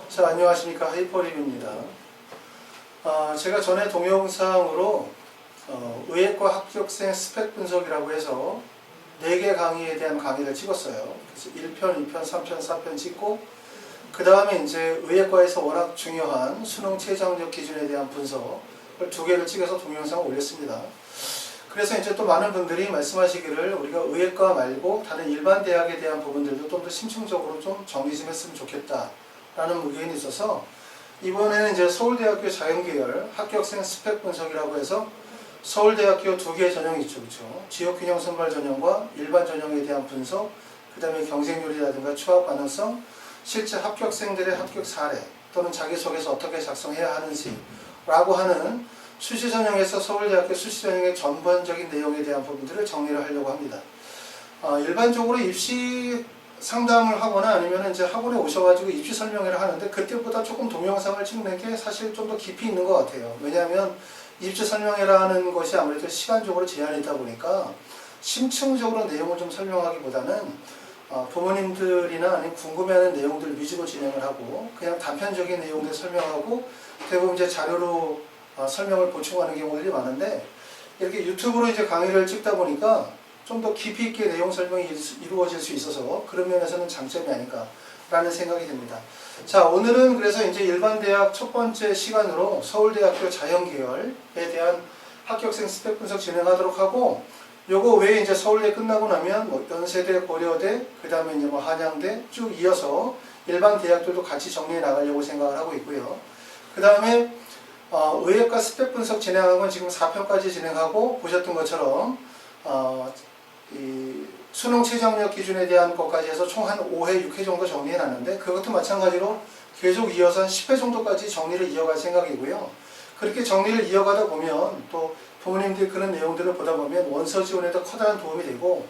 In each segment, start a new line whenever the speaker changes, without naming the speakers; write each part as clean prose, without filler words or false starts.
자, 안녕하십니까. 하이퍼리뷰입니다. 제가 전에 동영상으로 의예과 합격생 스펙 분석이라고 해서 4개 강의에 대한 강의를 찍었어요. 그래서 1편, 2편, 3편, 4편 찍고 그 다음에 이제 의예과에서 워낙 중요한 수능 최저학력 기준에 대한 분석을 2개를 찍어서 동영상을 올렸습니다. 그래서 이제 또 많은 분들이 말씀하시기를 우리가 의예과 말고 다른 일반 대학에 대한 부분들도 좀 더 심층적으로 좀 정리 좀 했으면 좋겠다 라는 의견이 있어서 이번에는 이제 서울대학교 자연계열 합격생 스펙 분석이라고 해서 서울대학교 2개의 전형이 있죠. 그렇죠? 지역균형 선발 전형과 일반 전형에 대한 분석, 그 다음에 경쟁률이라든가 추합 가능성, 실제 합격생들의 합격 사례 또는 자기소개서 어떻게 작성해야 하는지 라고 하는 수시 전형에서 서울대학교 수시 전형의 전반적인 내용에 대한 부분들을 정리를 하려고 합니다. 일반적으로 입시 상담을 하거나 아니면 이제 학원에 오셔가지고 입시 설명회를 하는데 그때보다 조금 동영상을 찍는 게 사실 좀 더 깊이 있는 것 같아요. 왜냐하면 입시 설명회라는 것이 아무래도 시간적으로 제한이 있다 보니까 심층적으로 내용을 좀 설명하기보다는 부모님들이나 아니면 궁금해하는 내용들 위주로 진행을 하고 그냥 단편적인 내용들 설명하고 대부분 이제 자료로 설명을 보충하는 경우들이 많은데 이렇게 유튜브로 이제 강의를 찍다 보니까 좀 더 깊이 있게 내용 설명이 이루어질 수 있어서 그런 면에서는 장점이 아닐까라는 생각이 듭니다. 자, 오늘은 그래서 이제 일반 대학 첫 번째 시간으로 서울대학교 자연계열에 대한 합격생 스펙 분석 진행하도록 하고 요거 외에 이제 서울대 끝나고 나면 뭐 연세대, 고려대, 그 다음에 이제 뭐 한양대 쭉 이어서 일반 대학들도 같이 정리해 나가려고 생각을 하고 있고요. 그 다음에 의예과 스펙 분석 진행한 건 지금 4편까지 진행하고 보셨던 것처럼 이 수능 최저학력 기준에 대한 것까지 해서 총 한 5회, 6회 정도 정리해 놨는데 그것도 마찬가지로 계속 이어서 한 10회 정도까지 정리를 이어갈 생각이고요. 그렇게 정리를 이어가다 보면 또 부모님들이 그런 내용들을 보다 보면 원서 지원에도 커다란 도움이 되고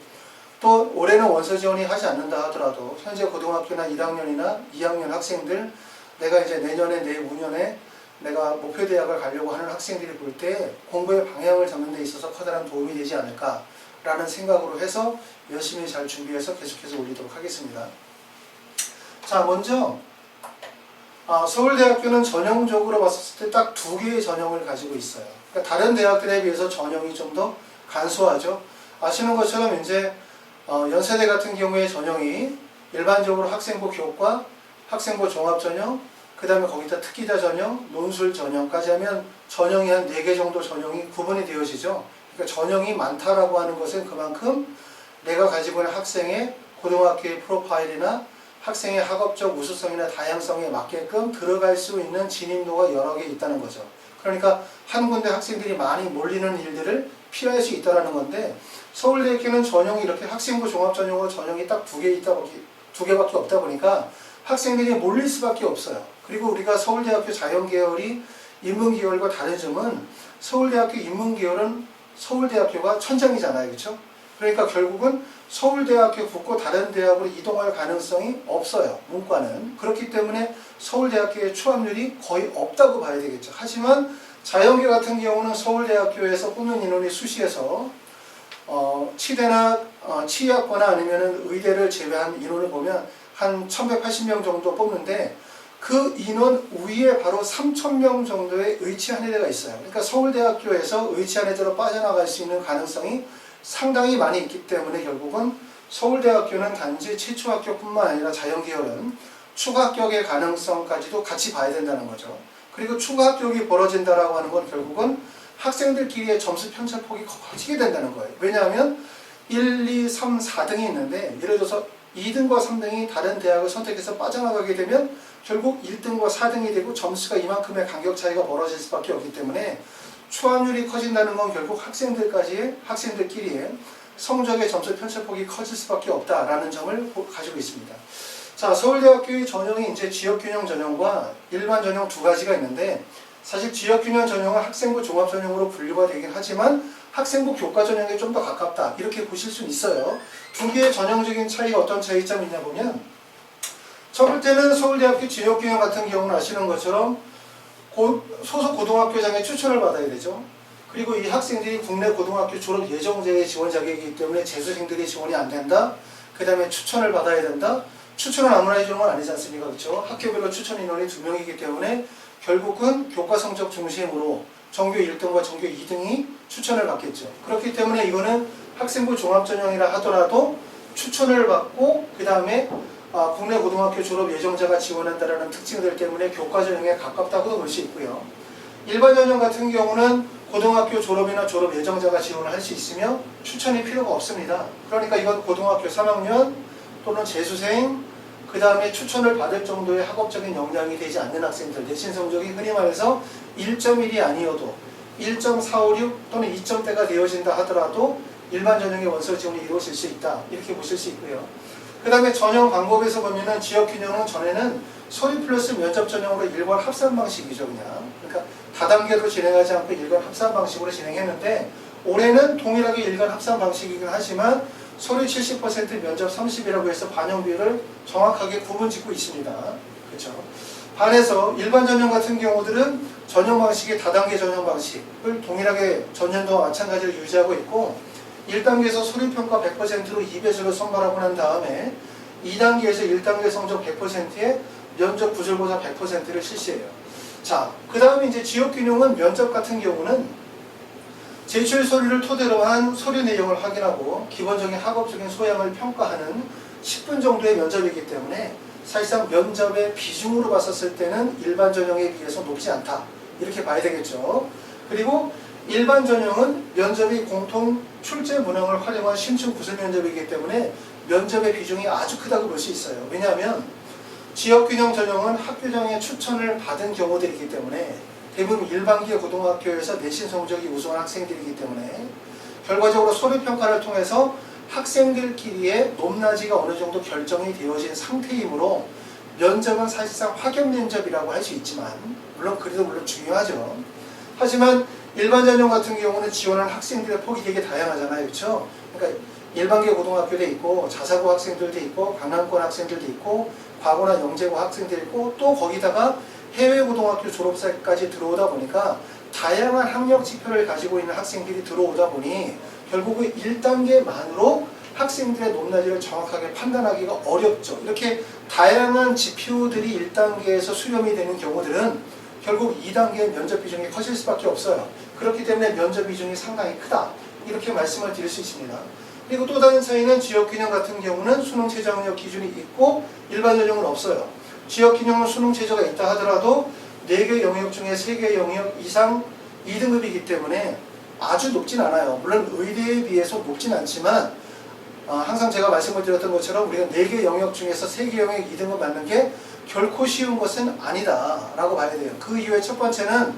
또 올해는 원서 지원이 하지 않는다 하더라도 현재 고등학교나 1학년이나 2학년 학생들 내가 이제 내년에 내후년에 내가 목표 대학을 가려고 하는 학생들이 볼 때 공부의 방향을 잡는 데 있어서 커다란 도움이 되지 않을까라는 생각으로 해서 열심히 잘 준비해서 계속해서 올리도록 하겠습니다. 자, 먼저 서울대학교는 전형적으로 봤을 때 딱 2개의 전형을 가지고 있어요. 그러니까 다른 대학들에 비해서 전형이 좀 더 간소하죠. 아시는 것처럼 이제 연세대 같은 경우에 전형이 일반적으로 학생부 교과, 학생부 종합전형, 그 다음에 거기다 특기자 전형, 논술 전형까지 하면 전형이 한 4개 정도 전형이 구분이 되어지죠. 그러니까 전형이 많다라고 하는 것은 그만큼 내가 가지고 있는 학생의 고등학교의 프로파일이나 학생의 학업적 우수성이나 다양성에 맞게끔 들어갈 수 있는 진입로가 여러 개 있다는 거죠. 그러니까 한 군데 학생들이 많이 몰리는 일들을 피할 수 있다는 건데 서울대학교는 전형이 이렇게 학생부 종합전형과 전형이 딱 2개밖에 없다 보니까 학생들이 몰릴 수밖에 없어요. 그리고 우리가 서울대학교 자연계열이 인문계열과 다른 점은 서울대학교 인문계열은 서울대학교가 천장이잖아요. 그렇죠? 그러니까 결국은 서울대학교 붙고 다른 대학으로 이동할 가능성이 없어요. 문과는. 그렇기 때문에 서울대학교의 추합률이 거의 없다고 봐야 되겠죠. 하지만 자연계 같은 경우는 서울대학교에서 뽑는 인원이 수시에서 치대나 치의학과나 아니면 의대를 제외한 인원을 보면 한 1180명 정도 뽑는데 그 인원 위에 바로 3000명 정도의 의치한 애대가 있어요. 그러니까 서울대학교에서 의치한 애대로 빠져나갈 수 있는 가능성이 상당히 많이 있기 때문에 결국은 서울대학교는 단지 최초 합격뿐만 아니라 자연계열은 추가 합격의 가능성까지도 같이 봐야 된다는 거죠. 그리고 추가 합격이 벌어진다라고 하는 건 결국은 학생들끼리의 점수 편차폭이 커지게 된다는 거예요. 왜냐하면 1, 2, 3, 4등이 있는데 예를 들어서 2등과 3등이 다른 대학을 선택해서 빠져나가게 되면 결국 1등과 4등이 되고 점수가 이만큼의 간격 차이가 벌어질 수밖에 없기 때문에 추합률이 커진다는 건 결국 학생들끼리의 성적의 점수 편차폭이 커질 수밖에 없다라는 점을 가지고 있습니다. 자, 서울대학교의 전형이 이제 지역균형 전형과 일반 전형 2가지가 있는데 사실 지역균형 전형은 학생부 종합전형으로 분류가 되긴 하지만 학생부 교과 전형에 좀 더 가깝다 이렇게 보실 수는 있어요. 2개의 전형적인 차이가 어떤 차이점이 있냐 보면 첫 번째는 서울대학교 지역균형 같은 경우는 아시는 것처럼 소속 고등학교장의 추천을 받아야 되죠. 그리고 이 학생들이 국내 고등학교 졸업 예정자의 지원 자격이기 때문에 재수생들이 지원이 안 된다. 그 다음에 추천을 받아야 된다. 추천을 아무나 해주는 건 아니지 않습니까? 그렇죠? 학교별로 추천 인원이 2명이기 때문에 결국은 교과 성적 중심으로 전교 1등과 전교 2등이 추천을 받겠죠. 그렇기 때문에 이거는 학생부 종합전형이라 하더라도 추천을 받고 그 다음에 국내 고등학교 졸업 예정자가 지원한다는 특징들 때문에 교과전형에 가깝다고도 볼 수 있고요. 일반 전형 같은 경우는 고등학교 졸업이나 졸업 예정자가 지원을 할 수 있으며 추천이 필요가 없습니다. 그러니까 이건 고등학교 3학년 또는 재수생 그 다음에 추천을 받을 정도의 학업적인 역량이 되지 않는 학생들, 내신 성적이 흔히 말해서 1.1이 아니어도 1.456 또는 2점대가 되어진다 하더라도 일반 전형의 원서 지원이 이루어질 수 있다, 이렇게 보실 수 있고요. 그 다음에 전형 방법에서 보면은 지역균형은 전에는 서류 플러스 면접 전형으로 일괄 합산 방식이죠, 그냥. 그러니까 다단계로 진행하지 않고 일괄 합산 방식으로 진행했는데 올해는 동일하게 일괄 합산 방식이긴 하지만 서류 70% 면접 30이라고 해서 반영 비율을 정확하게 구분짓고 있습니다. 그렇죠? 반해서 일반 전형 같은 경우들은 전형 방식의 다단계 전형 방식을 동일하게 전년도와 마찬가지로 유지하고 있고 1단계에서 서류평가 100%로 2배수를 선발하고 난 다음에 2단계에서 1단계 성적 100%에 면접 구술고사 100%를 실시해요. 자, 그 다음에 이제 지역균형은 면접 같은 경우는 제출 서류를 토대로 한 서류 내용을 확인하고 기본적인 학업적인 소양을 평가하는 10분 정도의 면접이기 때문에 사실상 면접의 비중으로 봤었을 때는 일반 전형에 비해서 높지 않다, 이렇게 봐야 되겠죠. 그리고 일반 전형은 면접이 공통 출제 문항을 활용한 심층 구술 면접이기 때문에 면접의 비중이 아주 크다고 볼 수 있어요. 왜냐하면 지역균형 전형은 학교장의 추천을 받은 경우들이기 때문에 대부분 일반계 고등학교에서 내신 성적이 우수한 학생들이기 때문에 결과적으로 서류평가를 통해서 학생들끼리의 높낮이가 어느 정도 결정이 되어진 상태이므로 면접은 사실상 확연 면접이라고 할 수 있지만 물론 그래도 물론 중요하죠. 하지만 일반 전형 같은 경우는 지원하는 학생들의 폭이 되게 다양하잖아요. 그렇죠? 그러니까 일반계 고등학교도 있고 자사고 학생들도 있고 강남권 학생들도 있고 과고나 영재고 학생들도 있고 또 거기다가 해외 고등학교 졸업생까지 들어오다 보니까 다양한 학력 지표를 가지고 있는 학생들이 들어오다 보니 결국은 1단계만으로 학생들의 높낮이를 정확하게 판단하기가 어렵죠. 이렇게 다양한 지표들이 1단계에서 수렴이 되는 경우들은 결국 2단계 면접 비중이 커질 수밖에 없어요. 그렇기 때문에 면접 비중이 상당히 크다, 이렇게 말씀을 드릴 수 있습니다. 그리고 또 다른 차이는 지역균형 같은 경우는 수능 최저 학력 기준이 있고 일반 전형은 없어요. 지역균형은 수능 최저가 있다 하더라도 4개 영역 중에 3개 영역 이상 2등급이기 때문에 아주 높진 않아요. 물론 의대에 비해서 높진 않지만 항상 제가 말씀을 드렸던 것처럼 우리가 4개 영역 중에서 3개 영역 2등급 맞는 게 결코 쉬운 것은 아니다 라고 봐야 돼요. 그 이유의 첫 번째는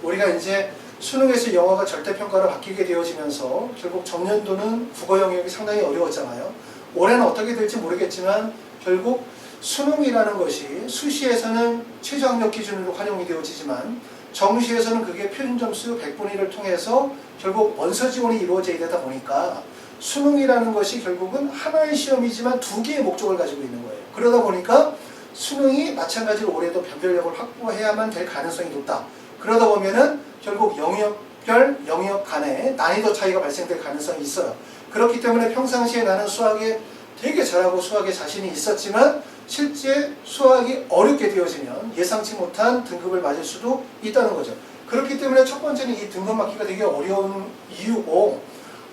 우리가 이제 수능에서 영어가 절대평가로 바뀌게 되어지면서 결국 전년도는 국어 영역이 상당히 어려웠잖아요. 올해는 어떻게 될지 모르겠지만 결국 수능이라는 것이 수시에서는 최저학력 기준으로 활용이 되어지지만 정시에서는 그게 표준점수 100분의 1을 통해서 결국 원서 지원이 이루어져야 되다 보니까 수능이라는 것이 결국은 하나의 시험이지만 2개의 목적을 가지고 있는 거예요. 그러다 보니까 수능이 마찬가지로 올해도 변별력을 확보해야만 될 가능성이 높다. 그러다 보면은 결국 영역별 영역 간에 난이도 차이가 발생될 가능성이 있어요. 그렇기 때문에 평상시에 나는 수학에 되게 잘하고 수학에 자신이 있었지만 실제 수학이 어렵게 되어지면 예상치 못한 등급을 맞을 수도 있다는 거죠. 그렇기 때문에 첫 번째는 이 등급 맞기가 되게 어려운 이유고,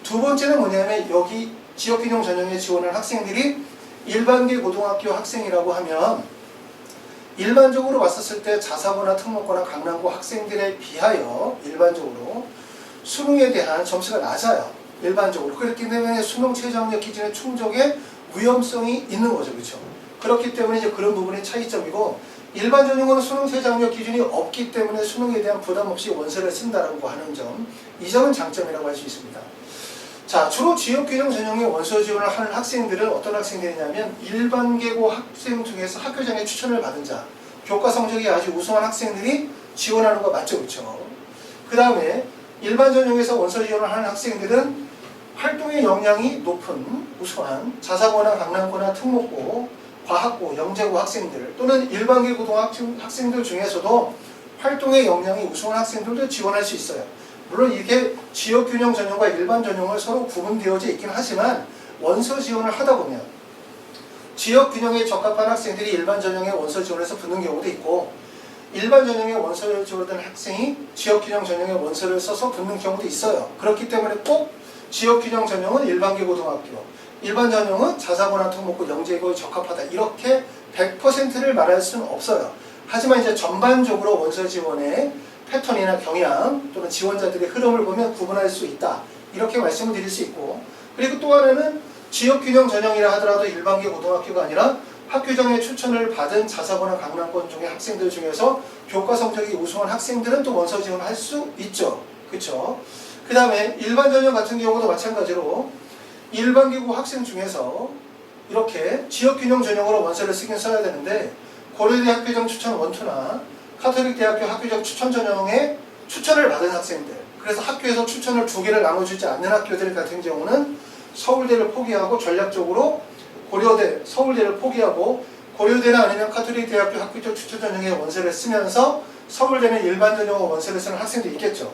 두 번째는 뭐냐면 여기 지역균형 전형에 지원한 학생들이 일반계 고등학교 학생이라고 하면 일반적으로 봤었을 때 자사고나 특목고나 강남고 학생들에 비하여 일반적으로 수능에 대한 점수가 낮아요. 일반적으로. 그렇기 때문에 수능 최저학력 기준의 충족에 위험성이 있는 거죠. 그렇죠? 그렇기 때문에 이제 그런 부분이 차이점이고, 일반 전형은 수능 최저학력 기준이 없기 때문에 수능에 대한 부담 없이 원서를 쓴다라고 하는 점, 이 점은 장점이라고 할 수 있습니다. 자, 주로 지역균형 전형에 원서 지원을 하는 학생들은 어떤 학생들이냐면 일반계고 학생 중에서 학교장의 추천을 받은 자, 교과 성적이 아주 우수한 학생들이 지원하는 거 맞죠? 그렇죠? 그 다음에 일반 전형에서 원서 지원을 하는 학생들은 활동의 역량이 높은 우수한 자사고나 강남고나 특목고, 과학고, 영재고 학생들 또는 일반계 고등학생들 중에서도 활동의 역량이 우수한 학생들도 지원할 수 있어요. 물론 이게 지역균형 전형과 일반 전형을 서로 구분되어져 있긴 하지만 원서 지원을 하다 보면 지역 균형에 적합한 학생들이 일반 전형에 원서 지원해서 붙는 경우도 있고 일반 전형에 원서를 지원하던 학생이 지역 균형 전형에 원서를 써서 붙는 경우도 있어요. 그렇기 때문에 꼭 지역 균형 전형은 일반계 고등학교, 일반 전형은 자사고나 특목고 영재고에 적합하다 이렇게 100%를 말할 수는 없어요. 하지만 이제 전반적으로 원서 지원의 패턴이나 경향 또는 지원자들의 흐름을 보면 구분할 수 있다 이렇게 말씀을 드릴 수 있고, 그리고 또 하나는 지역균형 전형이라 하더라도 일반계 고등학교가 아니라 학교정의 추천을 받은 자사고나 강남권 중에 학생들 중에서 교과 성적이 우수한 학생들은 또 원서 지원을 할 수 있죠. 그렇죠? 그 다음에 일반 전형 같은 경우도 마찬가지로 일반계고 학생 중에서 이렇게 지역균형 전형으로 원서를 쓰긴 써야 되는데 고려대 학교정 추천 원투나 카톨릭대학교 학교정 추천 전형에 추천을 받은 학생들, 그래서 학교에서 추천을 2개를 나눠주지 않는 학교들 같은 경우는 서울대를 포기하고 전략적으로 고려대, 서울대를 포기하고 고려대나 아니면 카톨릭대학교 학교정 추천 전형에 원서를 쓰면서 서울대는 일반 전형으로 원서를 쓰는 학생도 있겠죠.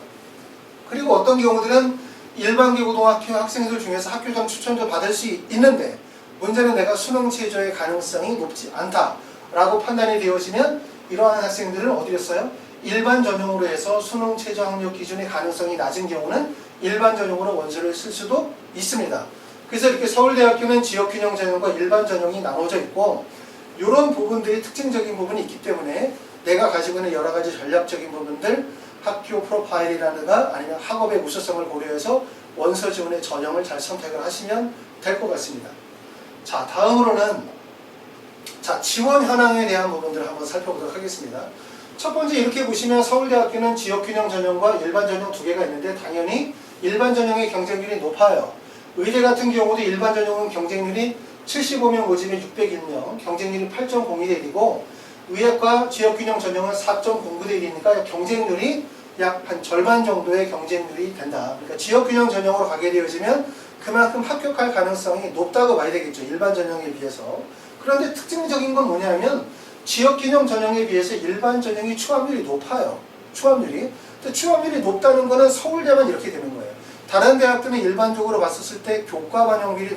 그리고 어떤 경우들은 일반계 고등학교 학생들 중에서 학교정 추천도 받을 수 있는데 문제는 내가 수능 최저의 가능성이 높지 않다라고 판단이 되어지면 이러한 학생들은 어디를 써요? 일반 전형으로 해서 수능 최저 학력 기준의 가능성이 낮은 경우는 일반 전형으로 원서를 쓸 수도 있습니다. 그래서 이렇게 서울대학교는 지역균형 전형과 일반 전형이 나눠져 있고 이런 부분들이 특징적인 부분이 있기 때문에 내가 가지고 있는 여러 가지 전략적인 부분들, 학교 프로파일이라든가 아니면 학업의 우수성을 고려해서 원서 지원의 전형을 잘 선택을 하시면 될 것 같습니다. 자, 다음으로는 지원 현황에 대한 부분들을 한번 살펴보도록 하겠습니다. 첫 번째 이렇게 보시면 서울대학교는 지역균형 전형과 일반 전형 2개가 있는데 당연히 일반 전형의 경쟁률이 높아요. 의대 같은 경우도 일반 전형은 경쟁률이 75명 모집에 601명, 경쟁률이 8.02대 1이고 의학과 지역균형 전형은 4.09대 1이니까 경쟁률이 약 한 절반 정도의 경쟁률이 된다. 그러니까 지역균형 전형으로 가게 되어지면 그만큼 합격할 가능성이 높다고 봐야 되겠죠. 일반 전형에 비해서. 그런데 특징적인 건 뭐냐면 지역균형 전형에 비해서 일반 전형이 추함률이 높아요. 추함률이. 근데 추함률이 높다는 거는 서울대만 이렇게 되는 거예요. 다른 대학들은 일반적으로 봤었을 때 교과 반영률이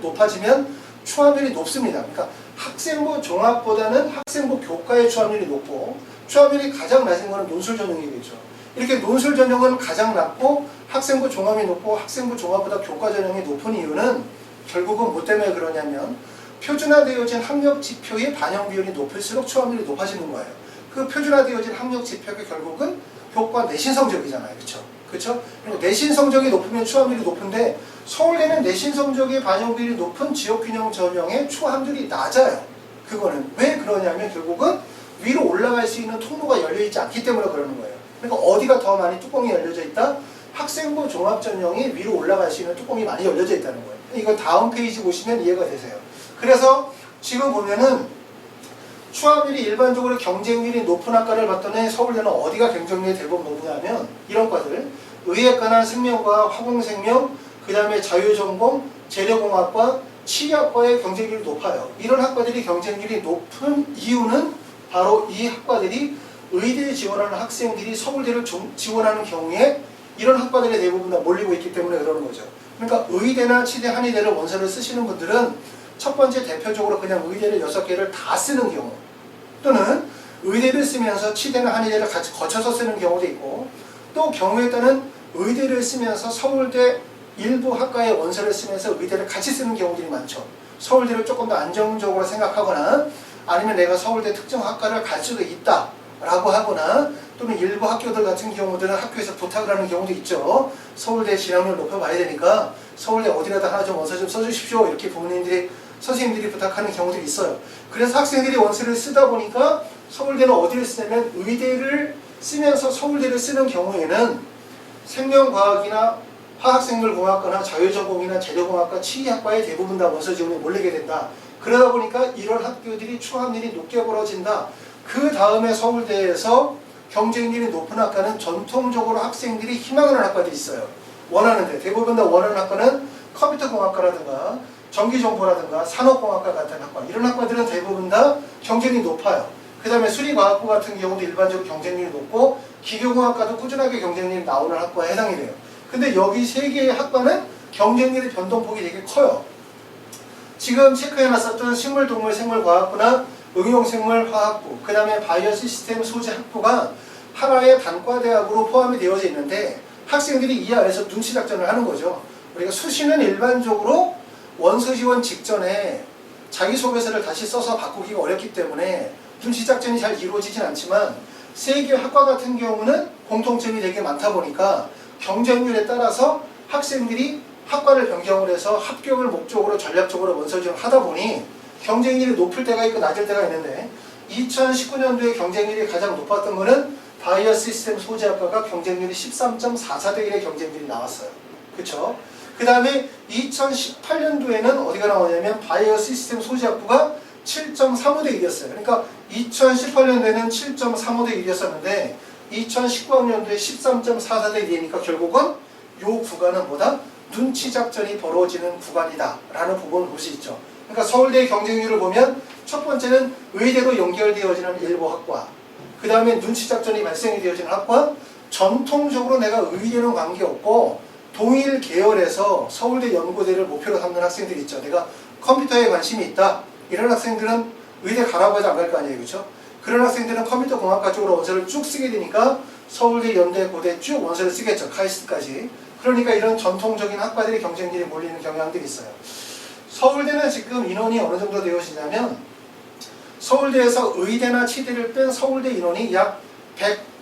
높아지면 추함률이 높습니다. 그러니까 학생부 종합보다는 학생부 교과의 추함률이 높고 추함률이 가장 낮은 거는 논술 전형이겠죠. 이렇게 논술 전형은 가장 낮고 학생부 종합이 높고 학생부 종합보다 교과 전형이 높은 이유는 결국은 뭐 때문에 그러냐면 표준화되어진 학력 지표의 반영 비율이 높을수록 추함률이 높아지는 거예요. 그 표준화되어진 학력 지표가 결국은 교과 내신 성적이잖아요. 그렇죠? 그렇죠? 그리고 내신 성적이 높으면 추함률이 높은데 서울대는 내신 성적의 반영 비율이 높은 지역균형 전형의 추함률이 낮아요. 그거는 왜 그러냐면 결국은 위로 올라갈 수 있는 통로가 열려있지 않기 때문에 그러는 거예요. 그러니까 어디가 더 많이 뚜껑이 열려져 있다? 학생부 종합전형이 위로 올라갈 수 있는 뚜껑이 많이 열려져 있다는 거예요. 이거 다음 페이지 보시면 이해가 되세요. 그래서 지금 보면은 추함률이 일반적으로 경쟁률이 높은 학과를 봤더니 서울대는 어디가 경쟁률이 대부분 높냐면 이런 과들 의학과나 생명과학, 화공생명, 그 다음에 자유전공, 재료공학과, 치의학과의 경쟁률이 높아요. 이런 학과들이 경쟁률이 높은 이유는 바로 이 학과들이 의대에 지원하는 학생들이 서울대를 지원하는 경우에 이런 학과들이 대부분 다 몰리고 있기 때문에 그러는 거죠. 그러니까 의대나 치대, 한의대를 원서를 쓰시는 분들은 첫 번째 대표적으로 그냥 의대를 6개를 다 쓰는 경우 또는 의대를 쓰면서 치대나 한의대를 같이 거쳐서 쓰는 경우도 있고 또 경우에 따른 의대를 쓰면서 서울대 일부 학과의 원서를 쓰면서 의대를 같이 쓰는 경우들이 많죠. 서울대를 조금 더 안정적으로 생각하거나 아니면 내가 서울대 특정 학과를 갈 수도 있다 라고 하거나 또는 일부 학교들 같은 경우들은 학교에서 부탁을 하는 경우도 있죠. 서울대 진학률을 높여봐야 되니까 서울대 어디라도 하나 좀 원서 좀 써주십시오 이렇게 부모님들이 선생님들이 부탁하는 경우들이 있어요. 그래서 학생들이 원서를 쓰다 보니까 서울대는 어디를 쓰냐면 의대를 쓰면서 서울대를 쓰는 경우에는 생명과학이나 화학생물공학과나 자유전공이나 재료공학과, 치의학과에 대부분 다 원서 지원에 몰리게 된다. 그러다 보니까 이런 학교들이 추함률이 높게 벌어진다. 그 다음에 서울대에서 경쟁률이 높은 학과는 전통적으로 학생들이 희망하는 학과들이 있어요. 원하는데 대부분 다 원하는 학과는 컴퓨터공학과라든가 전기정보라든가 산업공학과 같은 학과 이런 학과들은 대부분 다 경쟁이 높아요. 그 다음에 수리과학부 같은 경우도 일반적으로 경쟁률이 높고 기계공학과도 꾸준하게 경쟁률이 나오는 학과에 해당이 돼요. 근데 여기 3개의 학과는 경쟁률의 변동폭이 되게 커요. 지금 체크해놨었던 식물동물 생물과학부나 응용생물화학부, 그 다음에 바이오시스템 소재학부가 하나의 단과대학으로 포함이 되어져 있는데 학생들이 이 안에서 눈치작전을 하는 거죠. 우리가 수시는 일반적으로 원서 지원 직전에 자기소개서를 다시 써서 바꾸기가 어렵기 때문에 눈치작전이 잘 이루어지진 않지만 세개 학과 같은 경우는 공통점이 되게 많다 보니까 경쟁률에 따라서 학생들이 학과를 변경을 해서 합격을 목적으로 전략적으로 원서 지원을 하다 보니 경쟁률이 높을 때가 있고 낮을 때가 있는데 2019년도에 경쟁률이 가장 높았던 거는 바이오 시스템 소재학과가 경쟁률이 13.44대 1의 경쟁률이 나왔어요. 그쵸? 그 다음에 2018년도에는 어디가 나오냐면 바이오 시스템 소재학부가 7.35대 1이었어요. 그러니까 2018년도에는 7.35대 1이었었는데 2019학년도에 13.44대 1이니까 결국은 이 구간은 뭐다? 눈치작전이 벌어지는 구간이다 라는 부분을 볼 수 있죠. 그러니까 서울대의 경쟁률을 보면 첫 번째는 의대로 연결되어지는 일부 학과, 그 다음에 눈치작전이 발생이 되어지는 학과, 전통적으로 내가 의대는 관계없고 동일 계열에서 서울대 연구대를 목표로 삼는 학생들이 있죠. 내가 컴퓨터에 관심이 있다. 이런 학생들은 의대 가라고 해도 안 갈 거 아니에요. 그렇죠? 그런 학생들은 컴퓨터 공학과 쪽으로 원서를 쭉 쓰게 되니까 서울대, 연대, 고대 쭉 원서를 쓰겠죠. 카이스트까지. 그러니까 이런 전통적인 학과들의 경쟁률이 몰리는 경향들이 있어요. 서울대는 지금 인원이 어느 정도 되어지냐면 서울대에서 의대나 치대를 뺀 서울대 인원이 약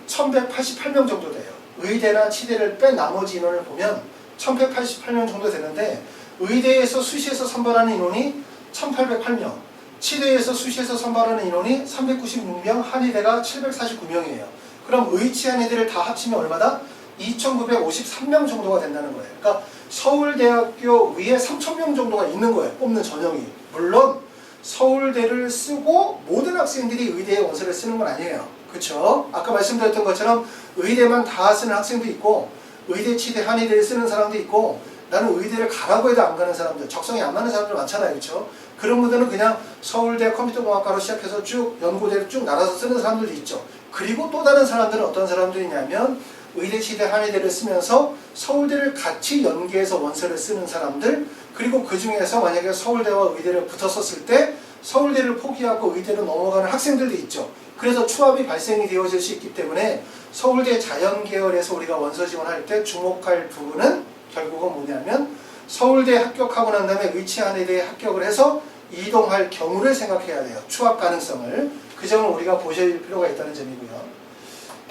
1188명 정도 돼요. 의대나 치대를 뺀 나머지 인원을 보면 1188명 정도 되는데 의대에서 수시에서 선발하는 인원이 1808명, 치대에서 수시에서 선발하는 인원이 396명, 한의대가 749명이에요. 그럼 의치한 애들을 다 합치면 얼마다? 2953명 정도가 된다는 거예요. 그러니까 서울대학교 위에 3000명 정도가 있는 거예요. 뽑는 전형이. 물론 서울대를 쓰고 모든 학생들이 의대에 원서를 쓰는 건 아니에요. 그렇죠? 아까 말씀드렸던 것처럼 의대만 다 쓰는 학생도 있고 의대, 치대, 한의대를 쓰는 사람도 있고 나는 의대를 가라고 해도 안 가는 사람들, 적성이 안 맞는 사람들 많잖아요. 그렇죠? 그런 분들은 그냥 서울대 컴퓨터공학과로 시작해서 쭉 연구대를 쭉 날아서 쓰는 사람들도 있죠. 그리고 또 다른 사람들은 어떤 사람들이냐면 의대, 치대, 한의대를 쓰면서 서울대를 같이 연계해서 원서를 쓰는 사람들, 그리고 그 중에서 만약에 서울대와 의대를 붙었었을 때 서울대를 포기하고 의대로 넘어가는 학생들도 있죠. 그래서 추합이 발생이 되어질 수 있기 때문에 서울대 자연계열에서 우리가 원서 지원할 때 주목할 부분은 결국은 뭐냐면 서울대 합격하고 난 다음에 의치한의대에 합격을 해서 이동할 경우를 생각해야 돼요. 추합 가능성을. 그 점을 우리가 보실 필요가 있다는 점이고요.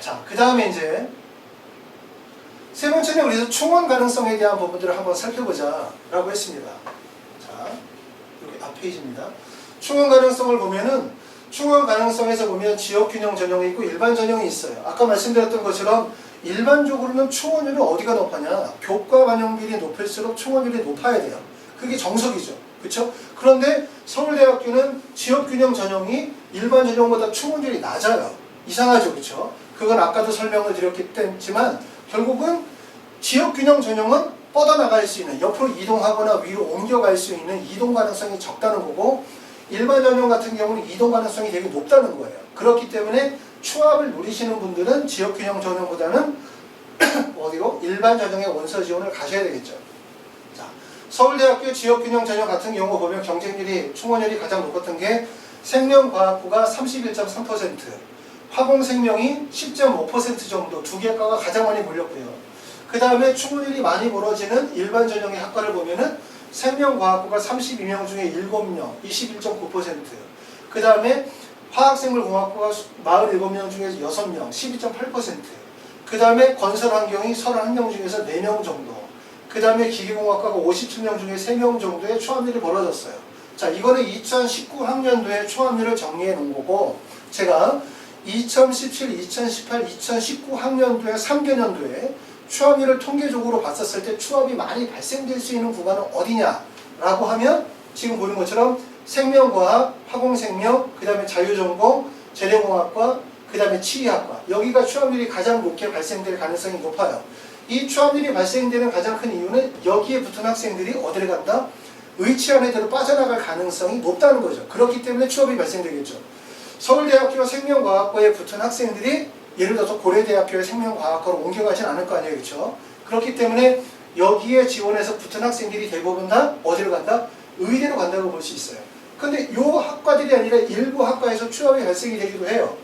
자, 그 다음에 이제 세 번째는 우리가 충원 가능성에 대한 부분들을 한번 살펴보자 라고 했습니다. 자, 여기 앞 페이지입니다. 충원 가능성을 보면은 충원 가능성에서 보면 지역균형 전형이 있고 일반 전형이 있어요. 아까 말씀드렸던 것처럼 일반적으로는 충원율이 어디가 높으냐? 교과 반영비율이 높을수록 충원율이 높아야 돼요. 그게 정석이죠. 그렇죠? 그런데 서울대학교는 지역균형 전형이 일반 전형보다 충원율이 낮아요. 이상하죠. 그렇죠? 그건 아까도 설명을 드렸지만 결국은 지역균형 전형은 뻗어나갈 수 있는, 옆으로 이동하거나 위로 옮겨갈 수 있는 이동 가능성이 적다는 거고 일반 전형 같은 경우는 이동 가능성이 되게 높다는 거예요. 그렇기 때문에 추합을 노리시는 분들은 지역균형 전형보다는 어디로? 일반 전형의 원서 지원을 가셔야 되겠죠. 자, 서울대학교 지역균형 전형 같은 경우 보면 경쟁률이, 충원율이 가장 높았던 게 생명과학부가 31.3%, 화공생명이 10.5% 정도 두 개 학과가 가장 많이 몰렸고요. 그 다음에 충원율이 많이 벌어지는 일반 전형의 학과를 보면은 생명과학부가 32명 중에 7명, 21.9%. 그 다음에 화학생물공학부가 47명 중에서 6명, 12.8%. 그 다음에 건설환경이 31명 중에서 4명 정도. 그 다음에 기계공학과가 57명 중에 3명 정도의 초합률이 벌어졌어요. 자, 이거는 2019학년도에 초합률을 정리해 놓은 거고, 제가 2017, 2018, 2019학년도에 3개년도에 추합률을 통계적으로 봤었을 때 추합이 많이 발생될 수 있는 구간은 어디냐라고 하면 지금 보는 것처럼 생명과학, 화공생명, 그 다음에 자유전공, 재래공학과, 그 다음에 치의학과, 여기가 추합률이 가장 높게 발생될 가능성이 높아요. 이 추합률이 발생되는 가장 큰 이유는 여기에 붙은 학생들이 어디를 간다? 의치한 애대로 빠져나갈 가능성이 높다는 거죠. 그렇기 때문에 추합이 발생되겠죠. 서울대학교 생명과학과에 붙은 학생들이 예를 들어서 고려대학교의 생명과학과로 옮겨가진 않을 거 아니에요. 그렇죠? 그렇기 때문에 여기에 지원해서 붙은 학생들이 대부분 다 어디를 간다? 의대로 간다고 볼 수 있어요. 근데 요 학과들이 아니라 일부 학과에서 취업이 발생이 되기도 해요.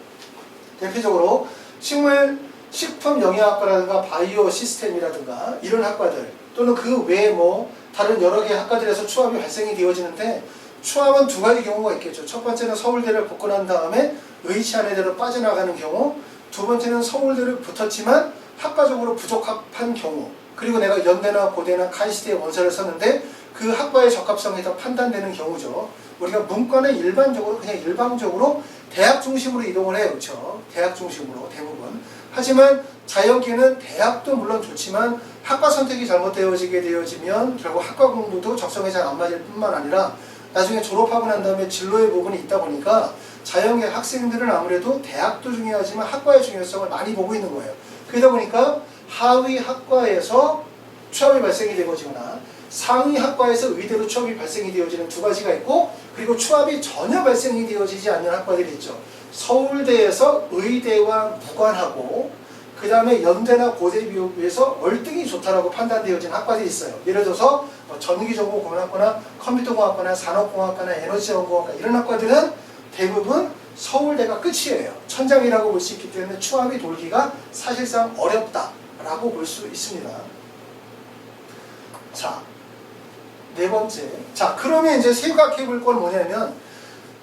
대표적으로 식품 영양학과라든가 바이오 시스템이라든가 이런 학과들 또는 그 외에 뭐 다른 여러 개의 학과들에서 취업이 발생이 되어지는데 취업은 두 가지 경우가 있겠죠. 첫 번째는 서울대를 복권한 다음에 의치 않은 대로 빠져나가는 경우, 두 번째는 서울대를 붙었지만 학과적으로 부적합한 경우, 그리고 내가 연대나 고대나 카이스트에 원서를 썼는데 그 학과의 적합성이 더 판단되는 경우죠. 우리가 문과는 일반적으로 그냥 일방적으로 대학 중심으로 이동을 해요. 그렇죠? 대학 중심으로 대부분. 하지만 자연계는 대학도 물론 좋지만 학과 선택이 잘못되어지게 되어지면 결국 학과 공부도 적성에 잘 안 맞을 뿐만 아니라 나중에 졸업하고 난 다음에 진로의 부분이 있다 보니까 자연계 학생들은 아무래도 대학도 중요하지만 학과의 중요성을 많이 보고 있는 거예요. 그러다 보니까 하위 학과에서 취업이 발생이 되어지거나 상위 학과에서 의대로 취업이 발생이 되어지는 두 가지가 있고, 그리고 취업이 전혀 발생이 되어지지 않는 학과들이 있죠. 서울대에서 의대와 무관하고 그 다음에 연대나 고대에 비해서 월등히 좋다라고 판단되어진 학과들이 있어요. 예를 들어서 전기정보공학과나 컴퓨터공학과나 산업공학과나 에너지연구학과 이런 학과들은 대부분 서울대가 끝이에요. 천장이라고 볼 수 있기 때문에 취업이 돌기가 사실상 어렵다라고 볼 수 있습니다. 자, 네 번째. 자, 그러면 이제 생각해 볼 건 뭐냐면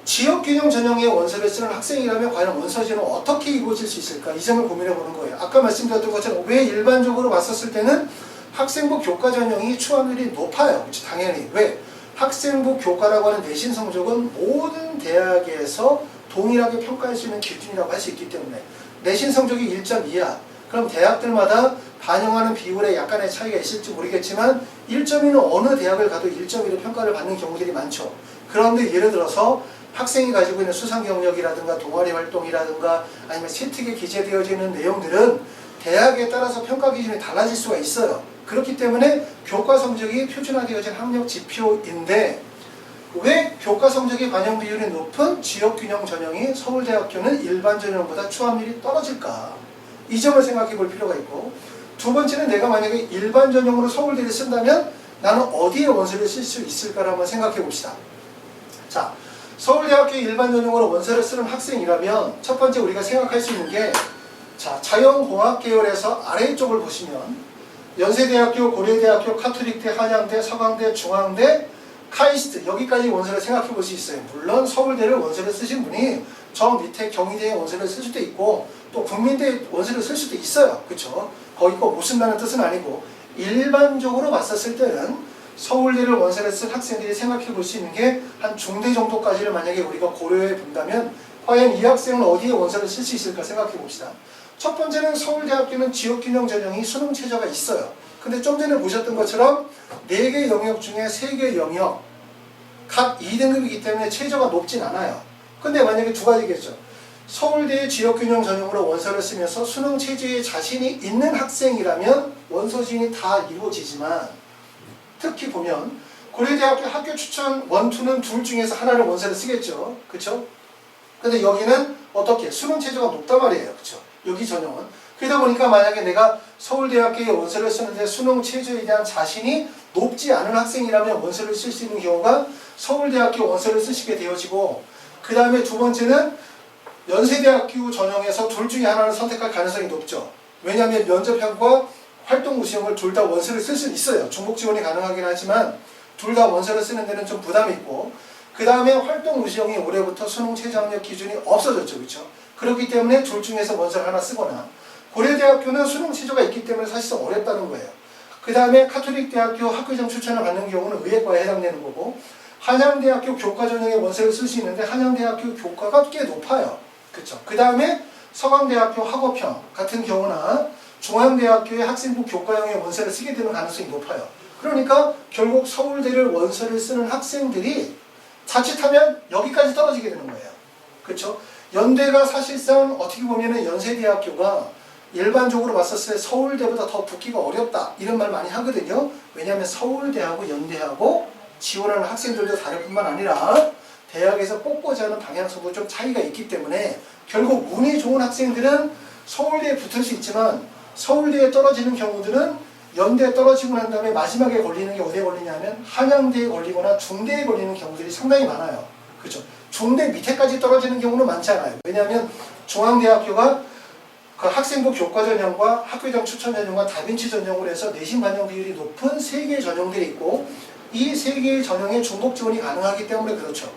지역균형 전형의 원서를 쓰는 학생이라면 과연 원서지는 어떻게 이루어질 수 있을까? 이 점을 고민해 보는 거예요. 아까 말씀드렸던 것처럼 왜 일반적으로 봤었을 때는 학생부 교과 전형이 취업률이 높아요. 그렇죠? 당연히. 왜? 학생부 교과라고 하는 내신 성적은 모든 대학에서 동일하게 평가할 수 있는 기준이라고 할 수 있기 때문에 내신 성적이 1점 이하, 그럼 대학들마다 반영하는 비율에 약간의 차이가 있을지 모르겠지만 1.2는 어느 대학을 가도 1.2로 평가를 받는 경우들이 많죠. 그런데 예를 들어서 학생이 가지고 있는 수상 경력이라든가 동아리 활동이라든가 아니면 세특에 기재되어지는 내용들은 대학에 따라서 평가 기준이 달라질 수가 있어요. 그렇기 때문에 교과 성적이 표준화되어진 학력 지표인데 왜 교과 성적의 반영 비율이 높은 지역균형 전형이 서울대학교는 일반 전형보다 취업률이 떨어질까? 이 점을 생각해 볼 필요가 있고, 두 번째는 내가 만약에 일반 전형으로 서울대를 쓴다면 나는 어디에 원서를 쓸 수 있을까를 한번 생각해 봅시다. 자, 서울대학교 일반 전형으로 원서를 쓰는 학생이라면 첫 번째 우리가 생각할 수 있는 게, 자, 자연공학 계열에서 아래쪽을 보시면 연세대학교, 고려대학교, 카톨릭대, 한양대, 서강대, 중앙대, 카이스트 여기까지 원서를 생각해 볼 수 있어요. 물론 서울대를 원서를 쓰신 분이 저 밑에 경희대에 원서를 쓸 수도 있고 또 국민대에 원서를 쓸 수도 있어요. 그렇죠? 거기 거 못 쓴다는 뜻은 아니고 일반적으로 봤었을 때는 서울대를 원서를 쓴 학생들이 생각해 볼 수 있는 게 한 중대 정도까지를 만약에 우리가 고려해 본다면 과연 이 학생은 어디에 원서를 쓸 수 있을까 생각해 봅시다. 첫 번째는 서울대학교는 지역균형 전형이 수능 최저가 있어요. 근데 좀 전에 보셨던 것처럼 4개 영역 중에 3개 영역 각 2등급이기 때문에 최저가 높진 않아요. 근데 만약에 두 가지겠죠. 서울대의 지역균형 전형으로 원서를 쓰면서 수능 체제에 자신이 있는 학생이라면 원서 지원이 다 이루어지지만 특히 보면 고려대학교 학교 추천 1, 2는 둘 중에서 하나를 원서를 쓰겠죠. 그쵸? 근데 여기는 어떻게? 수능 체제가 높단 말이에요. 그쵸? 여기 전형은. 그러다 보니까 만약에 내가 서울대학교에 원서를 쓰는데 수능 체제에 대한 자신이 높지 않은 학생이라면 원서를 쓸 수 있는 경우가 서울대학교 원서를 쓰시게 되어지고, 그 다음에 두 번째는 연세대학교 전형에서 둘 중에 하나를 선택할 가능성이 높죠. 왜냐하면 면접형과 활동 우수형을 둘 다 원서를 쓸 수는 있어요. 중복 지원이 가능하긴 하지만 둘 다 원서를 쓰는 데는 좀 부담이 있고, 그 다음에 활동 우수형이 올해부터 수능 최저 학력 기준이 없어졌죠. 그렇죠? 그렇기 때문에 둘 중에서 원서를 하나 쓰거나, 고려대학교는 수능 최저가 있기 때문에 사실상 어렵다는 거예요. 그 다음에 카톨릭대학교 학교장 추천을 받는 경우는 의예과에 해당되는 거고, 한양대학교 교과 전형에 원서를 쓸 수 있는데 한양대학교 교과가 꽤 높아요. 그렇죠? 그 다음에 서강대학교 학업형 같은 경우나 중앙대학교의 학생부 교과형의 원서를 쓰게 되는 가능성이 높아요. 그러니까 결국 서울대를 원서를 쓰는 학생들이 자칫하면 여기까지 떨어지게 되는 거예요. 그렇죠? 연대가 사실상 어떻게 보면은 연세대학교가 일반적으로 봤었을 때 서울대보다 더 붙기가 어렵다 이런 말 많이 하거든요. 왜냐하면 서울대하고 연대하고 지원하는 학생들도 다를 뿐만 아니라 대학에서 뽑고자 하는 방향성도 좀 차이가 있기 때문에 결국 운이 좋은 학생들은 서울대에 붙을 수 있지만 서울대에 떨어지는 경우들은 연대 떨어지고 난 다음에 마지막에 걸리는 게 어디에 걸리냐면 한양대에 걸리거나 중대에 걸리는 경우들이 상당히 많아요. 그렇죠? 중대 밑에까지 떨어지는 경우는 많지 않아요. 왜냐하면 중앙대학교가 그 학생부 교과 전형과 학교장 추천 전형과 다빈치 전형으로 해서 내신 반영 비율이 높은 3개의 전형들이 있고 이 3개의 전형에 중복 지원이 가능하기 때문에 그렇죠.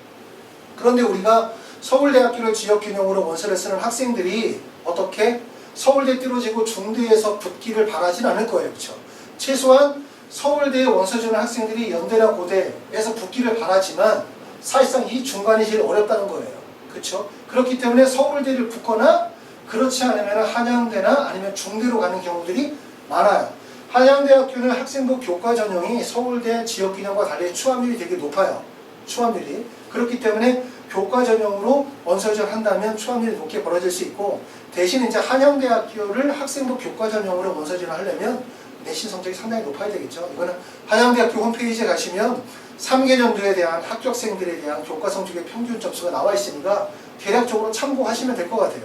그런데 우리가 서울대학교를 지역균형으로 원서를 쓰는 학생들이 어떻게 서울대 띄워지고 중대에서 붙기를 바라진 않을 거예요. 그렇죠? 최소한 서울대에 원서 주는 학생들이 연대나 고대에서 붙기를 바라지만 사실상 이 중간이 제일 어렵다는 거예요. 그렇죠? 그렇기 때문에 서울대를 붙거나 그렇지 않으면 한양대나 아니면 중대로 가는 경우들이 많아요. 한양대학교는 학생부 교과 전형이 서울대 지역균형과 달리 추함률이 되게 높아요. 추함률이. 그렇기 때문에 교과 전형으로 원서를 한다면 추함률이 높게 벌어질 수 있고 대신 이제 한양대학교를 학생부 교과 전형으로 원서지를 하려면 내신 성적이 상당히 높아야 되겠죠. 이거는 한양대학교 홈페이지에 가시면 3개년도에 대한 합격생들에 대한 교과 성적의 평균 점수가 나와 있으니까 대략적으로 참고하시면 될 것 같아요.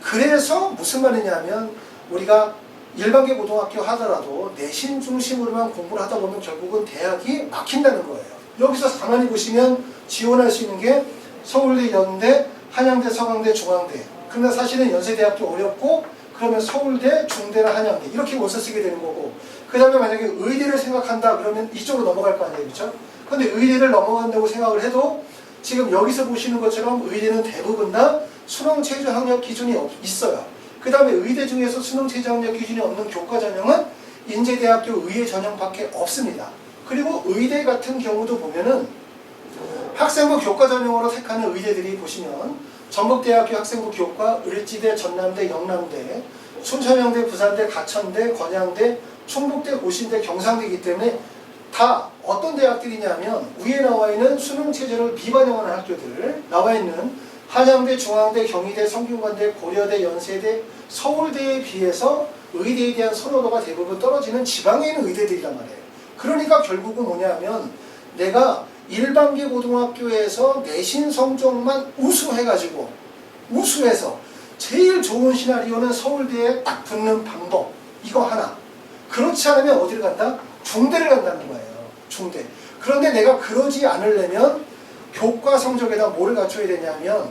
그래서 무슨 말이냐면 우리가 일반계 고등학교 하더라도 내신 중심으로만 공부를 하다 보면 결국은 대학이 막힌다는 거예요. 여기서 가만히 보시면 지원할 수 있는 게 서울대, 연대, 한양대, 서강대, 중앙대. 그러나 사실은 연세대학교 어렵고 그러면 서울대, 중대나 한양대 이렇게 원서 쓰게 되는 거고 그 다음에 만약에 의대를 생각한다 그러면 이쪽으로 넘어갈 거 아니에요. 그렇죠? 근데 의대를 넘어간다고 생각을 해도 지금 여기서 보시는 것처럼 의대는 대부분 다 수능 최저 학력 기준이 있어요. 그 다음에 의대 중에서 수능 최저 학력 기준이 없는 교과 전형은 인제대학교 의예 전형밖에 없습니다. 그리고 의대 같은 경우도 보면은 학생부 교과 전형으로 택하는 의대들이 보시면 전북대학교 학생부 교과, 을지대, 전남대, 영남대, 순천향대, 부산대, 가천대, 건양대, 충북대, 고신대, 경상대이기 때문에 다 어떤 대학들이냐면 위에 나와 있는 수능 체제를 미반영하는 학교들 나와 있는 한양대, 중앙대, 경희대, 성균관대, 고려대, 연세대, 서울대에 비해서 의대에 대한 선호도가 대부분 떨어지는 지방에 있는 의대들이란 말이에요. 그러니까 결국은 뭐냐면 내가 일반계 고등학교에서 내신 성적만 우수해가지고 우수해서 제일 좋은 시나리오는 서울대에 딱 붙는 방법 이거 하나. 그렇지 않으면 어디를 간다? 중대를 간다는 거예요. 중대. 그런데 내가 그러지 않으려면 교과 성적에다 뭐를 갖춰야 되냐면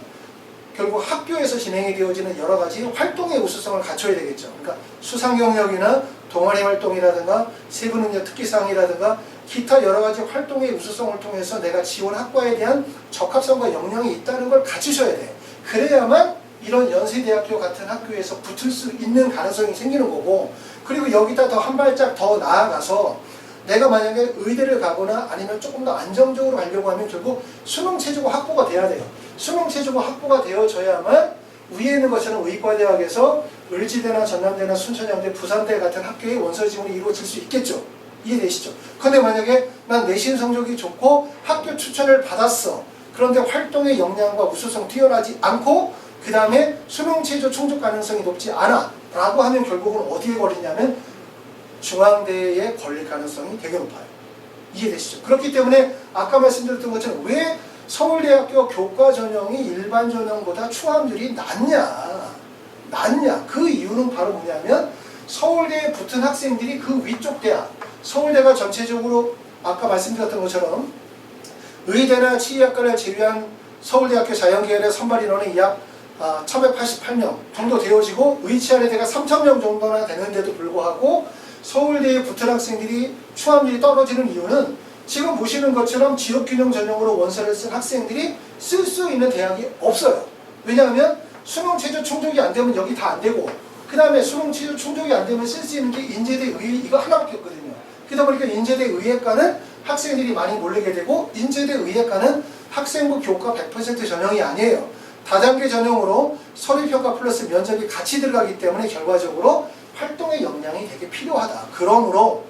결국 학교에서 진행이 되어지는 여러 가지 활동의 우수성을 갖춰야 되겠죠. 그러니까 수상 경력이나 동아리 활동이라든가 세부 능력 특기사항이라든가 기타 여러 가지 활동의 우수성을 통해서 내가 지원 학과에 대한 적합성과 역량이 있다는 걸 갖추셔야 돼. 그래야만 이런 연세대학교 같은 학교에서 붙을 수 있는 가능성이 생기는 거고 그리고 여기다 더 한 발짝 더 나아가서 내가 만약에 의대를 가거나 아니면 조금 더 안정적으로 가려고 하면 결국 수능 최저고 확보가 돼야 돼요. 수능 최저고 확보가 되어져야만 위에 있는 것처럼 의과대학에서 을지대나 전남대나 순천향대, 부산대 같은 학교의 원서 지원이 이루어질 수 있겠죠. 이해되시죠? 근데 만약에 난 내신 성적이 좋고 학교 추천을 받았어. 그런데 활동의 역량과 우수성 뛰어나지 않고 그 다음에 수능 최저 충족 가능성이 높지 않아 라고 하면 결국은 어디에 걸리냐면 중앙대에 걸릴 가능성이 되게 높아요. 이해되시죠? 그렇기 때문에 아까 말씀드렸던 것처럼 왜 서울대학교 교과 전형이 일반 전형보다 추함률이 낮냐? 그 이유는 바로 뭐냐면 서울대에 붙은 학생들이 그 위쪽 대학 서울대가 전체적으로 아까 말씀드렸던 것처럼 의대나 치의학과를 제외한 서울대학교 자연계열의 선발 인원이 약 1188명 정도 되어지고 의치아래대가 3000명 정도나 되는데도 불구하고 서울대에 붙은 학생들이 추함률이 떨어지는 이유는 지금 보시는 것처럼 지역균형 전형으로 원서를 쓴 학생들이 쓸 수 있는 대학이 없어요. 왜냐하면 수능 최저 충족이 안 되면 여기 다 안 되고 그 다음에 수능 최저 충족이 안 되면 쓸 수 있는 게 인제대 의예 이거 하나밖에 없거든요. 그러다 보니까 인제대 의예과는 학생들이 많이 몰리게 되고 인제대 의예과는 학생부 교과 100% 전형이 아니에요. 다단계 전형으로 서류평가 플러스 면접이 같이 들어가기 때문에 결과적으로 활동의 역량이 되게 필요하다. 그러므로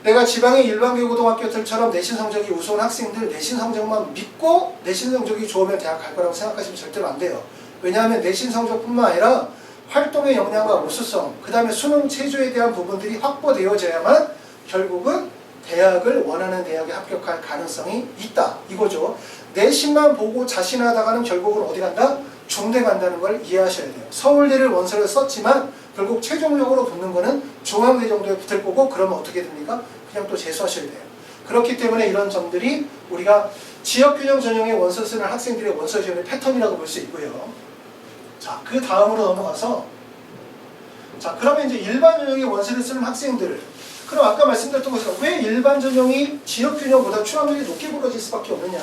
내가 지방의 일반계 고등학교들처럼 내신 성적이 우수한 학생들 내신 성적만 믿고 내신 성적이 좋으면 대학 갈 거라고 생각하시면 절대로 안 돼요. 왜냐하면 내신 성적뿐만 아니라 활동의 역량과 우수성 그 다음에 수능 체조에 대한 부분들이 확보되어져야만 결국은 대학을 원하는 대학에 합격할 가능성이 있다 이거죠. 내신만 보고 자신하다가는 결국은 어디 간다? 중대 간다는 걸 이해하셔야 돼요. 서울대를 원서를 썼지만 결국 최종적으로 붙는 거는 중앙대 정도에 붙을 거고, 그러면 어떻게 됩니까? 그냥 또 재수하셔야 돼요. 그렇기 때문에 이런 점들이 우리가 지역균형 전형의 원서 쓰는 학생들의 원서 지원의 패턴이라고 볼 수 있고요. 자, 그 다음으로 넘어가서, 자, 그러면 이제 일반 전형의 원서를 쓰는 학생들, 그럼 아까 말씀드렸던 것처럼 왜 일반 전형이 지역균형보다 출항률이 높게 벌어질 수밖에 없느냐,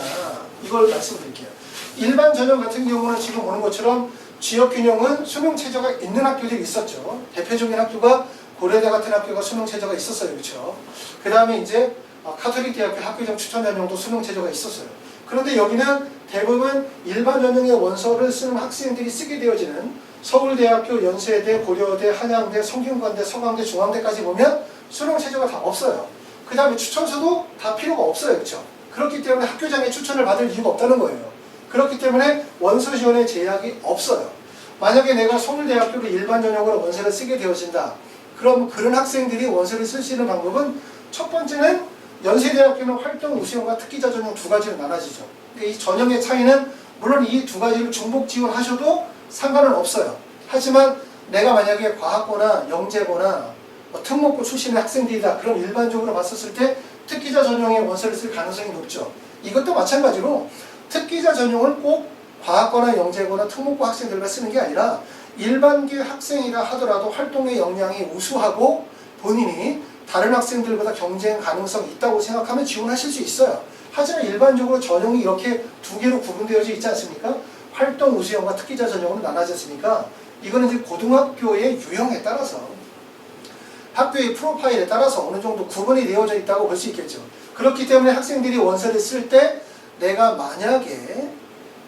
이걸 말씀드릴게요. 일반 전형 같은 경우는 지금 보는 것처럼 지역균형은 수능 최저가 있는 학교들이 있었죠. 대표적인 학교가 고려대 같은 학교가 수능 최저가 있었어요. 그렇죠? 그 다음에 이제 카톨릭 대학교 학교장 추천 전형도 수능 최저가 있었어요. 그런데 여기는 대부분 일반 전형의 원서를 쓰는 학생들이 쓰게 되어지는 서울대학교, 연세대, 고려대, 한양대, 성균관대, 서강대, 중앙대까지 보면 수능 최저가 다 없어요. 그 다음에 추천서도 다 필요가 없어요. 그렇죠? 그렇기 때문에 학교장의 추천을 받을 이유가 없다는 거예요. 그렇기 때문에 원서 지원에 제약이 없어요. 만약에 내가 서울대학교를 일반 전형으로 원서를 쓰게 되어진다. 그럼 그런 학생들이 원서를 쓸 수 있는 방법은, 첫 번째는 연세대학교는 활동 우수형과 특기자 전형 두 가지로 나눠지죠. 이 전형의 차이는 물론 이 두 가지를 중복 지원하셔도 상관은 없어요. 하지만 내가 만약에 과학고나 영재고나 특목고 출신의 학생들이다. 그럼 일반적으로 봤었을 때 특기자 전형의 원서를 쓸 가능성이 높죠. 이것도 마찬가지로 특기자 전형은 꼭 과학고나 영재고나 특목고 학생들과 쓰는 게 아니라 일반계 학생이라 하더라도 활동의 역량이 우수하고 본인이 다른 학생들보다 경쟁 가능성이 있다고 생각하면 지원하실 수 있어요. 하지만 일반적으로 전형이 이렇게 두 개로 구분되어져 있지 않습니까? 활동 우수형과 특기자 전형으로 나눠졌으니까 이거는 이제 고등학교의 유형에 따라서, 학교의 프로파일에 따라서 어느 정도 구분이 되어져 있다고 볼 수 있겠죠. 그렇기 때문에 학생들이 원서를 쓸 때 내가 만약에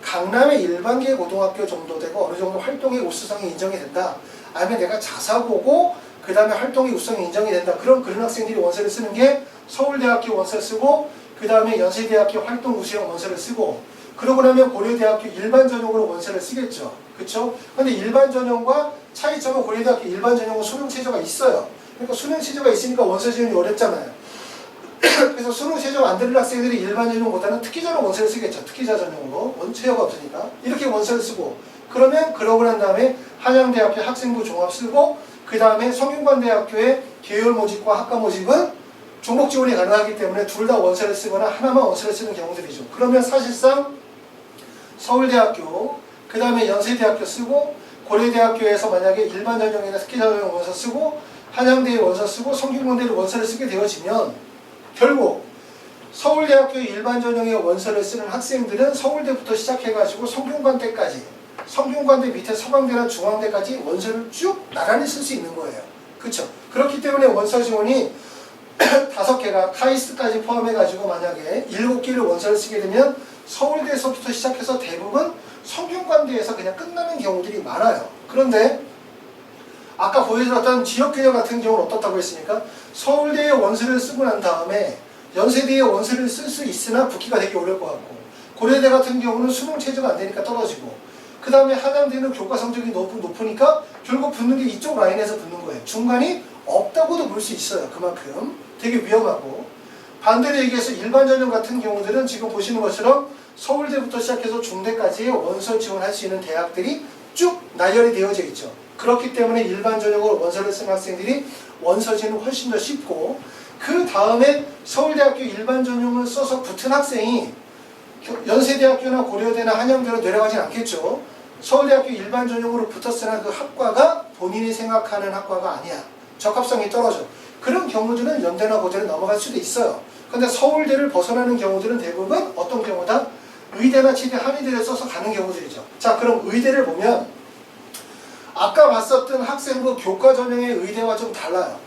강남의 일반계 고등학교 정도 되고 어느 정도 활동의 우수성이 인정이 된다. 아니면 내가 자사고고 그 다음에 활동의 우수성이 인정이 된다. 그런 학생들이 원서를 쓰는 게 서울대학교 원서 쓰고, 그 다음에 연세대학교 활동 우수형 원서를 쓰고, 그러고 나면 고려대학교 일반 전형으로 원서를 쓰겠죠. 그렇죠? 근데 일반 전형과 차이점은 고려대학교 일반 전형은 수능 최저가 있어요. 그러니까 수능 최저가 있으니까 원서 지원이 어렵잖아요. 그래서 수능 최저 안 되는 학생들이 일반 전형보다는 특기자로 원서를 쓰겠죠. 특기자 전형으로. 최저가 없으니까. 이렇게 원서를 쓰고, 그러면 그러고 난 다음에 한양대학교 학생부 종합 쓰고, 그 다음에 성균관대학교의 계열 모집과 학과 모집은 중복 지원이 가능하기 때문에 둘 다 원서를 쓰거나 하나만 원서를 쓰는 경우들이죠. 그러면 사실상 서울대학교, 그 다음에 연세대학교 쓰고, 고려대학교에서 만약에 일반 전형이나 특기자 전형 원서 쓰고, 한양대에 원서 쓰고, 성균관대를 원서를 쓰게 되어지면 결국 서울대학교 일반 전형의 원서를 쓰는 학생들은 서울대부터 시작해가지고 성균관대까지, 성균관대 밑에 서강대나 중앙대까지 원서를 쭉 나란히 쓸 수 있는 거예요. 그렇죠? 그렇기 때문에 원서 지원이 5개가 카이스트까지 포함해가지고 만약에 7개를 원서를 쓰게 되면 서울대에서부터 시작해서 대부분 성균관대에서 그냥 끝나는 경우들이 많아요. 그런데 아까 보여드렸던 지역균형 같은 경우는 어떻다고 했습니까? 서울대의 원서를 쓰고 난 다음에 연세대의 원서를 쓸 수 있으나 붙기가 되게 어려울 것 같고, 고려대 같은 경우는 수능 최저가 안 되니까 떨어지고, 그 다음에 한양대는 교과 성적이 높으니까 결국 붙는 게 이쪽 라인에서 붙는 거예요. 중간이 없다고도 볼 수 있어요. 그만큼 되게 위험하고, 반대로 얘기해서 일반 전형 같은 경우들은 지금 보시는 것처럼 서울대부터 시작해서 중대까지의 원서 지원할 수 있는 대학들이 쭉 나열이 되어져 있죠. 그렇기 때문에 일반 전형으로 원서를 쓰는 학생들이 원서 지원은 훨씬 더 쉽고, 그 다음에 서울대학교 일반 전형을 써서 붙은 학생이 연세대학교나 고려대나 한양대로 내려가진 않겠죠. 서울대학교 일반 전형으로 붙었으나 그 학과가 본인이 생각하는 학과가 아니야. 적합성이 떨어져. 그런 경우들은 연대나 고대로 넘어갈 수도 있어요. 근데 서울대를 벗어나는 경우들은 대부분 어떤 경우다? 의대나 치대, 한의대를 써서 가는 경우들이죠. 자, 그럼 의대를 보면 아까 봤었던 학생부 교과 전형의 의대와 좀 달라요.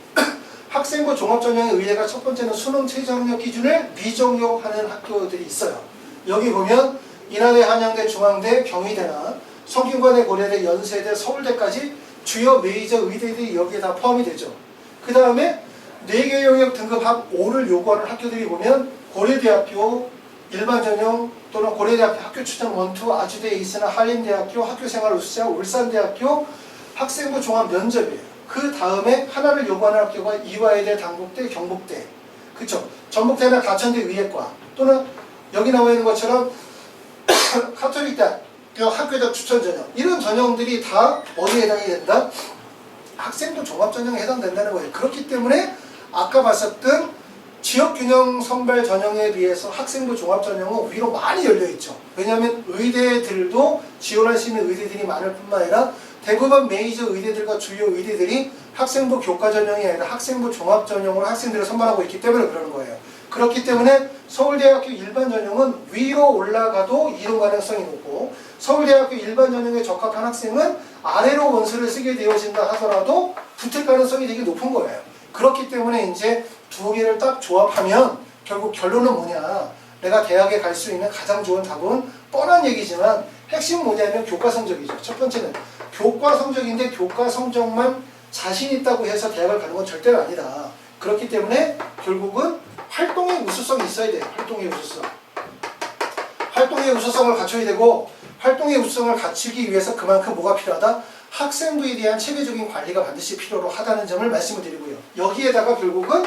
학생부 종합 전형의 의대가 첫 번째는 수능 최저학력 기준을 미적용하는 학교들이 있어요. 여기 보면 인하대, 한양대, 중앙대, 경희대나 성균관대, 고려대, 연세대, 서울대까지 주요 메이저 의대들이 여기에 다 포함이 되죠. 그 다음에 4개 영역 등급 합 5를 요구하는 학교들이 보면 고려대학교 일반 전형 또는 고려대학교 학교 추천 원투, 아주대 에이스나 한림대학교 학교생활 우수자, 울산대학교 학생부 종합 면접이에요. 그 다음에 하나를 요구하는 학교가 이화여대, 당국대, 경북대, 그쵸? 전북대나 가천대 의예과, 또는 여기 나와 있는 것처럼 카톨릭대, 학교적 추천 전형 이런 전형들이 다 어디에 해당이 된다? 학생부 종합전형에 해당된다는 거예요. 그렇기 때문에 아까 봤었던 지역균형 선발 전형에 비해서 학생부 종합전형은 위로 많이 열려있죠. 왜냐하면 의대들도 지원할 수 있는 의대들이 많을 뿐만 아니라 대부분 메이저 의대들과 주요 의대들이 학생부 교과 전형이 아니라 학생부 종합 전형으로 학생들을 선발하고 있기 때문에 그러는 거예요. 그렇기 때문에 서울대학교 일반 전형은 위로 올라가도 이동 가능성이 높고 서울대학교 일반 전형에 적합한 학생은 아래로 원서를 쓰게 되어진다 하더라도 붙을 가능성이 되게 높은 거예요. 그렇기 때문에 이제 두 개를 딱 조합하면 결국 결론은 뭐냐, 내가 대학에 갈 수 있는 가장 좋은 답은 뻔한 얘기지만 핵심 뭐냐면 교과 성적이죠. 첫 번째는 교과 성적인데 교과 성적만 자신 있다고 해서 대학을 가는 건 절대로 아니다. 그렇기 때문에 결국은 활동의 우수성이 있어야 돼요. 활동의 우수성. 활동의 우수성을 갖춰야 되고 활동의 우수성을 갖추기 위해서 그만큼 뭐가 필요하다? 학생부에 대한 체계적인 관리가 반드시 필요로 하다는 점을 말씀을 드리고요. 여기에다가 결국은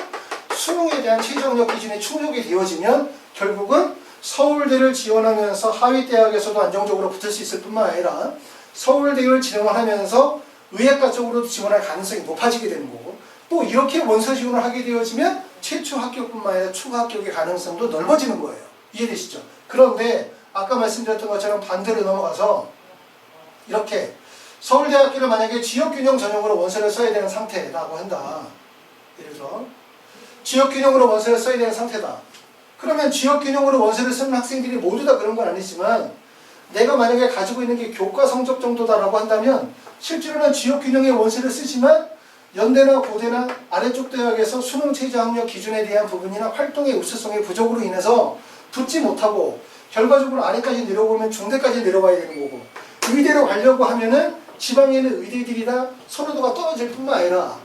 수능에 대한 최저학력 기준이 충족이 되어지면 결국은 서울대를 지원하면서 하위대학에서도 안정적으로 붙을 수 있을 뿐만 아니라 서울대를 지원하면서 의예과 쪽으로도 지원할 가능성이 높아지게 되는 거고 또 이렇게 원서 지원을 하게 되어지면 최초 합격뿐만 아니라 추가 합격의 가능성도 넓어지는 거예요. 이해되시죠? 그런데 아까 말씀드렸던 것처럼 반대로 넘어가서 이렇게 서울대학교를 만약에 지역균형 전형으로 원서를 써야 되는 상태라고 한다. 예를 들어 지역균형으로 원서를 써야 되는 상태다. 그러면 지역균형으로 원서를 쓰는 학생들이 모두 다 그런 건 아니지만 내가 만약에 가지고 있는 게 교과 성적 정도다라고 한다면 실제로는 지역균형의 원서를 쓰지만 연대나 고대나 아래쪽 대학에서 수능 최저학력 기준에 대한 부분이나 활동의 우수성의 부족으로 인해서 붙지 못하고 결과적으로 아래까지 내려오면 중대까지 내려와야 되는 거고 의대로 가려고 하면은 지방에 있는 의대들이나 선호도가 떨어질 뿐만 아니라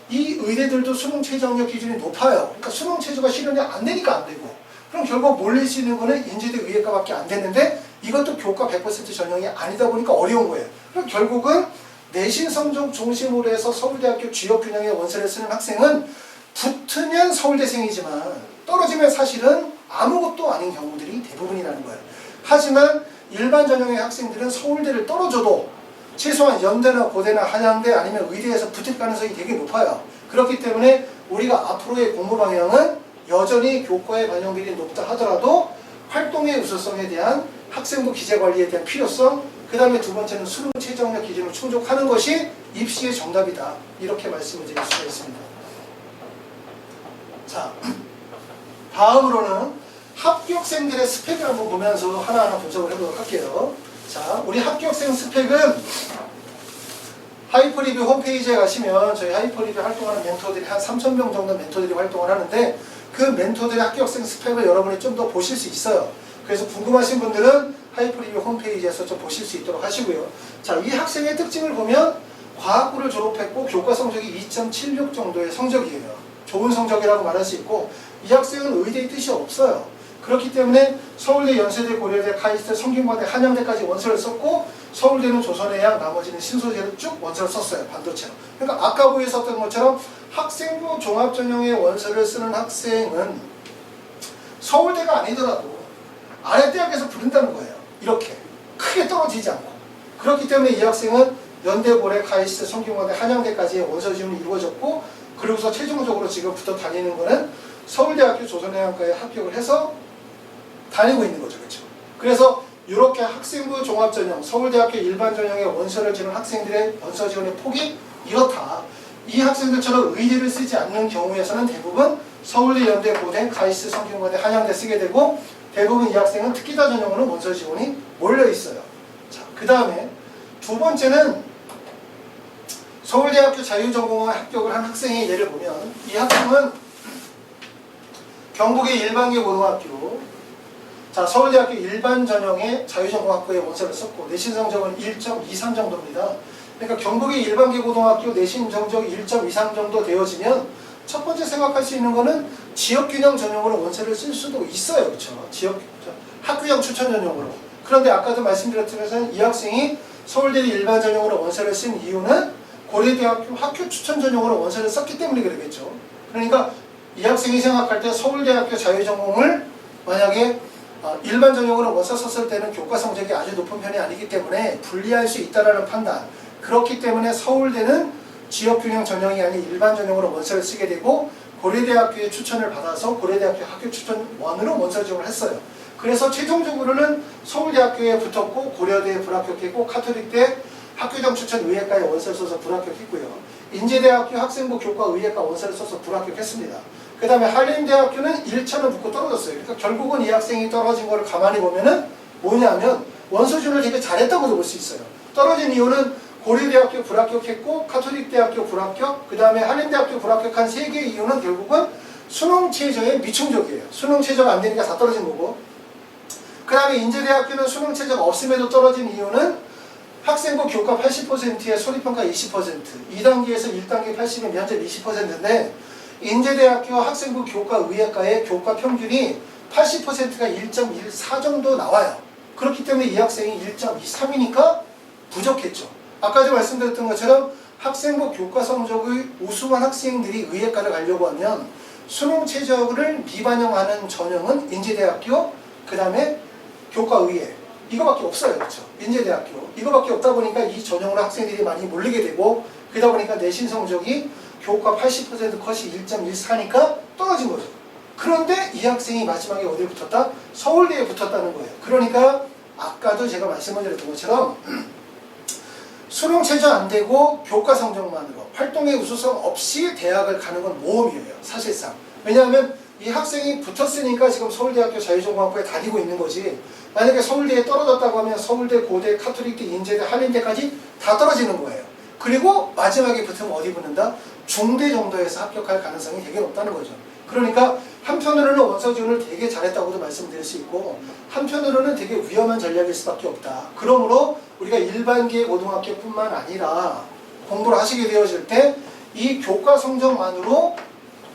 이 의대들도 수능 최저학력 기준이 높아요. 그러니까 수능 최저가 실현이 안 되니까 안 되고 그럼 결국 몰릴 수 있는 거는 인제대 의예과밖에 안 됐는데 이것도 교과 100% 전형이 아니다 보니까 어려운 거예요. 그럼 결국은 내신 성적 중심으로 해서 서울대학교 지역균형의 원서를 쓰는 학생은 붙으면 서울대생이지만 떨어지면 사실은 아무것도 아닌 경우들이 대부분이라는 거예요. 하지만 일반 전형의 학생들은 서울대를 떨어져도 최소한 연대나 고대나 한양대 아니면 의대에서 붙을 가능성이 되게 높아요. 그렇기 때문에 우리가 앞으로의 공부 방향은 여전히 교과의 반영비율이 높다 하더라도 활동의 우수성에 대한 학생부 기재관리에 대한 필요성, 그 다음에 두 번째는 수능 최저학력 기준을 충족하는 것이 입시의 정답이다. 이렇게 말씀을 드릴 수가 있습니다. 자, 다음으로는 합격생들의 스펙을 한번 보면서 하나하나 분석을 해보도록 할게요. 자, 우리 합격생 스펙은 하이퍼리뷰 홈페이지에 가시면 저희 하이퍼리뷰 활동하는 멘토들이 한 3,000명 정도 멘토들이 활동을 하는데 그 멘토들의 합격생 스펙을 여러분이 좀 더 보실 수 있어요. 그래서 궁금하신 분들은 하이퍼리뷰 홈페이지에서 좀 보실 수 있도록 하시고요. 자, 이 학생의 특징을 보면 과학부를 졸업했고 교과 성적이 2.76 정도의 성적이에요. 좋은 성적이라고 말할 수 있고 이 학생은 의대의 뜻이 없어요. 그렇기 때문에 서울대, 연세대, 고려대, 카이스트, 성균관대, 한양대까지 원서를 썼고 서울대는 조선해양, 나머지는 신소재로 쭉 원서를 썼어요. 반도체로. 그러니까 아까 보였었던 것처럼 학생부 종합전형의 원서를 쓰는 학생은 서울대가 아니더라도 아래대학에서 부른다는 거예요. 이렇게 크게 떨어지지 않고. 그렇기 때문에 이 학생은 연대, 고려, 카이스트, 성균관대, 한양대까지의 원서 지원이 이루어졌고 그리고서 최종적으로 지금 붙어 다니는 거는 서울대학교 조선해양과에 합격을 해서 다니고 있는 거죠. 그렇죠? 그래서 이렇게 학생부 종합전형, 서울대학교 일반전형의 원서를 지는 학생들의 원서 지원의 폭이 이렇다. 이 학생들처럼 의대를 쓰지 않는 경우에서는 대부분 서울대, 연대, 고대, 카이스트, 성균관대, 한양대 쓰게 되고 대부분 이 학생은 특기자 전형으로 원서 지원이 몰려 있어요. 자, 그 다음에 두 번째는 서울대학교 자유전공학에 합격을 한 학생의 예를 보면 이 학생은 경북의 일반계 고등학교, 자, 서울대학교 일반 전형의 자유전공학부에 원서를 썼고 내신 성적은 1.23 정도입니다. 그러니까 경북의 일반계 고등학교 내신 성적이 1.23 정도 되어지면 첫 번째 생각할 수 있는 거는 지역균형 전형으로 원서를 쓸 수도 있어요. 그렇죠? 학교형 추천 전형으로. 그런데 아까도 말씀드렸지만 이 학생이 서울대 일반 전형으로 원서를 쓴 이유는 고려대학교 학교 추천 전형으로 원서를 썼기 때문에 그러겠죠. 그러니까 이 학생이 생각할 때 서울대학교 자유전공을 만약에 일반 전형으로 원서 썼을 때는 교과 성적이 아주 높은 편이 아니기 때문에 불리할 수 있다라는 판단. 그렇기 때문에 서울대는 지역균형 전형이 아닌 일반 전형으로 원서를 쓰게 되고 고려대학교의 추천을 받아서 고려대학교 학교 추천원으로 원서 지원을 했어요. 그래서 최종적으로는 서울대학교에 붙었고 고려대에 불합격했고 카톨릭대 학교장 추천 의예과에 원서를 써서 불합격했고요. 인제대학교 학생부 교과 의예과 원서를 써서 불합격했습니다. 그 다음에 한림대학교는 1차는 붙고 떨어졌어요. 그러니까 결국은 이 학생이 떨어진 거를 가만히 보면은 뭐냐면 원서 지원을 되게 잘했다고도 볼 수 있어요. 떨어진 이유는 고려대학교 불합격했고 카톨릭대학교 불합격, 그 다음에 한림대학교 불합격한 3개의 이유는 결국은 수능 최저에 미충족이에요. 수능 최저가 안 되니까 다 떨어진 거고, 그 다음에 인제대학교는 수능 최저가 없음에도 떨어진 이유는 학생부 교과 80%에 소리평가 20%, 2단계에서 1단계 80은 면접 20%인데 인제대학교 학생부 교과 의예과의 교과 평균이 80%가 1.14 정도 나와요. 그렇기 때문에 이 학생이 1.23이니까 부족했죠. 아까도 말씀드렸던 것처럼 학생부 교과 성적의 우수한 학생들이 의예과를 가려고 하면 수능 최저를 미반영하는 전형은 인제대학교, 그 다음에 교과 의예 이거밖에 없어요. 그렇죠? 인제대학교 이거밖에 없다 보니까 이 전형으로 학생들이 많이 몰리게 되고, 그러다 보니까 내신 성적이 교과 80% 컷이 1.14니까 떨어진 거죠. 그런데 이 학생이 마지막에 어디에 붙었다? 서울대에 붙었다는 거예요. 그러니까 아까도 제가 말씀을 드렸던 것처럼 수능 최저 안 되고 교과 성적만으로 활동의 우수성 없이 대학을 가는 건 모험이에요. 사실상. 왜냐하면 이 학생이 붙었으니까 지금 서울대학교 자유전공학부에 다니고 있는 거지, 만약에 서울대에 떨어졌다고 하면 서울대, 고대, 카톨릭대, 인제대, 한림대까지 다 떨어지는 거예요. 그리고 마지막에 붙으면 어디 붙는다? 중대 정도에서 합격할 가능성이 되게 높다는 거죠. 그러니까 한편으로는 원서 지원을 되게 잘했다고도 말씀드릴 수 있고, 한편으로는 되게 위험한 전략일 수밖에 없다. 그러므로 우리가 일반계 고등학교뿐만 아니라 공부를 하시게 되어질 때 이 교과 성적만으로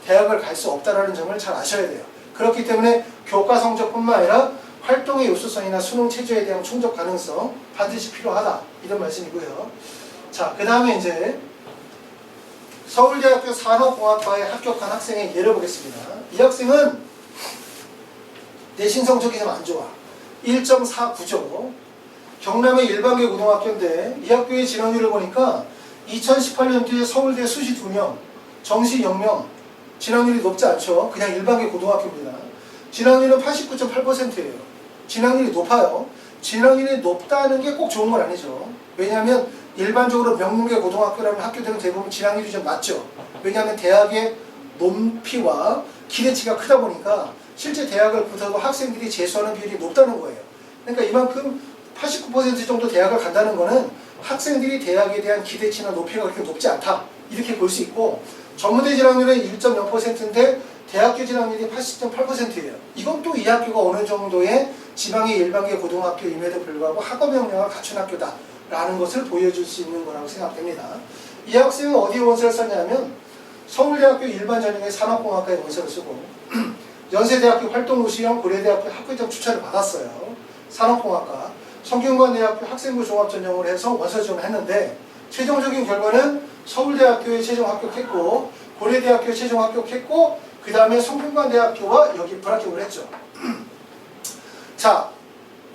대학을 갈 수 없다는 점을 잘 아셔야 돼요. 그렇기 때문에 교과 성적뿐만 아니라 활동의 우수성이나 수능 체제에 대한 충족 가능성 반드시 필요하다, 이런 말씀이고요. 자, 그 다음에 이제 서울대학교 산업공학과에 합격한 학생의 예를 보겠습니다. 이 학생은 내신 성적이 좀 안 좋아. 1.49죠. 경남의 일반계 고등학교인데 이 학교의 진학률을 보니까 2018년도에 서울대 수시 2명, 정시 0명, 진학률이 높지 않죠. 그냥 일반계 고등학교입니다. 진학률은 89.8%예요. 진학률이 높아요. 진학률이 높다는 게 꼭 좋은 건 아니죠. 왜냐하면 일반적으로 명문계 고등학교라는 학교들은 대부분 진학률이 좀 낮죠. 왜냐하면 대학의 높이와 기대치가 크다 보니까 실제 대학을 붙어도 학생들이 재수하는 비율이 높다는 거예요. 그러니까 이만큼 89% 정도 대학을 간다는 거는 학생들이 대학에 대한 기대치나 높이가 그렇게 높지 않다, 이렇게 볼 수 있고, 전무대 진학률은 1.0%인데 대학교 진학률이 80.8%예요. 이건 또 이 학교가 어느 정도의 지방의 일반계 고등학교임에도 불구하고 학업 역량을 갖춘 학교다 라는 것을 보여줄 수 있는 거라고 생각됩니다. 이 학생은 어디에 원서를 썼냐면 서울대학교 일반 전형의 산업공학과에 원서를 쓰고 연세대학교 활동우수형 고려대학교 학교장 추천을 받았어요. 산업공학과 성균관대학교 학생부 종합전형으로 해서 원서 지원을 했는데 최종적인 결과는 서울대학교에 최종 합격했고 고려대학교에 최종 합격했고 그 다음에 성균관대학교와 여기 불합격을 했죠. 자,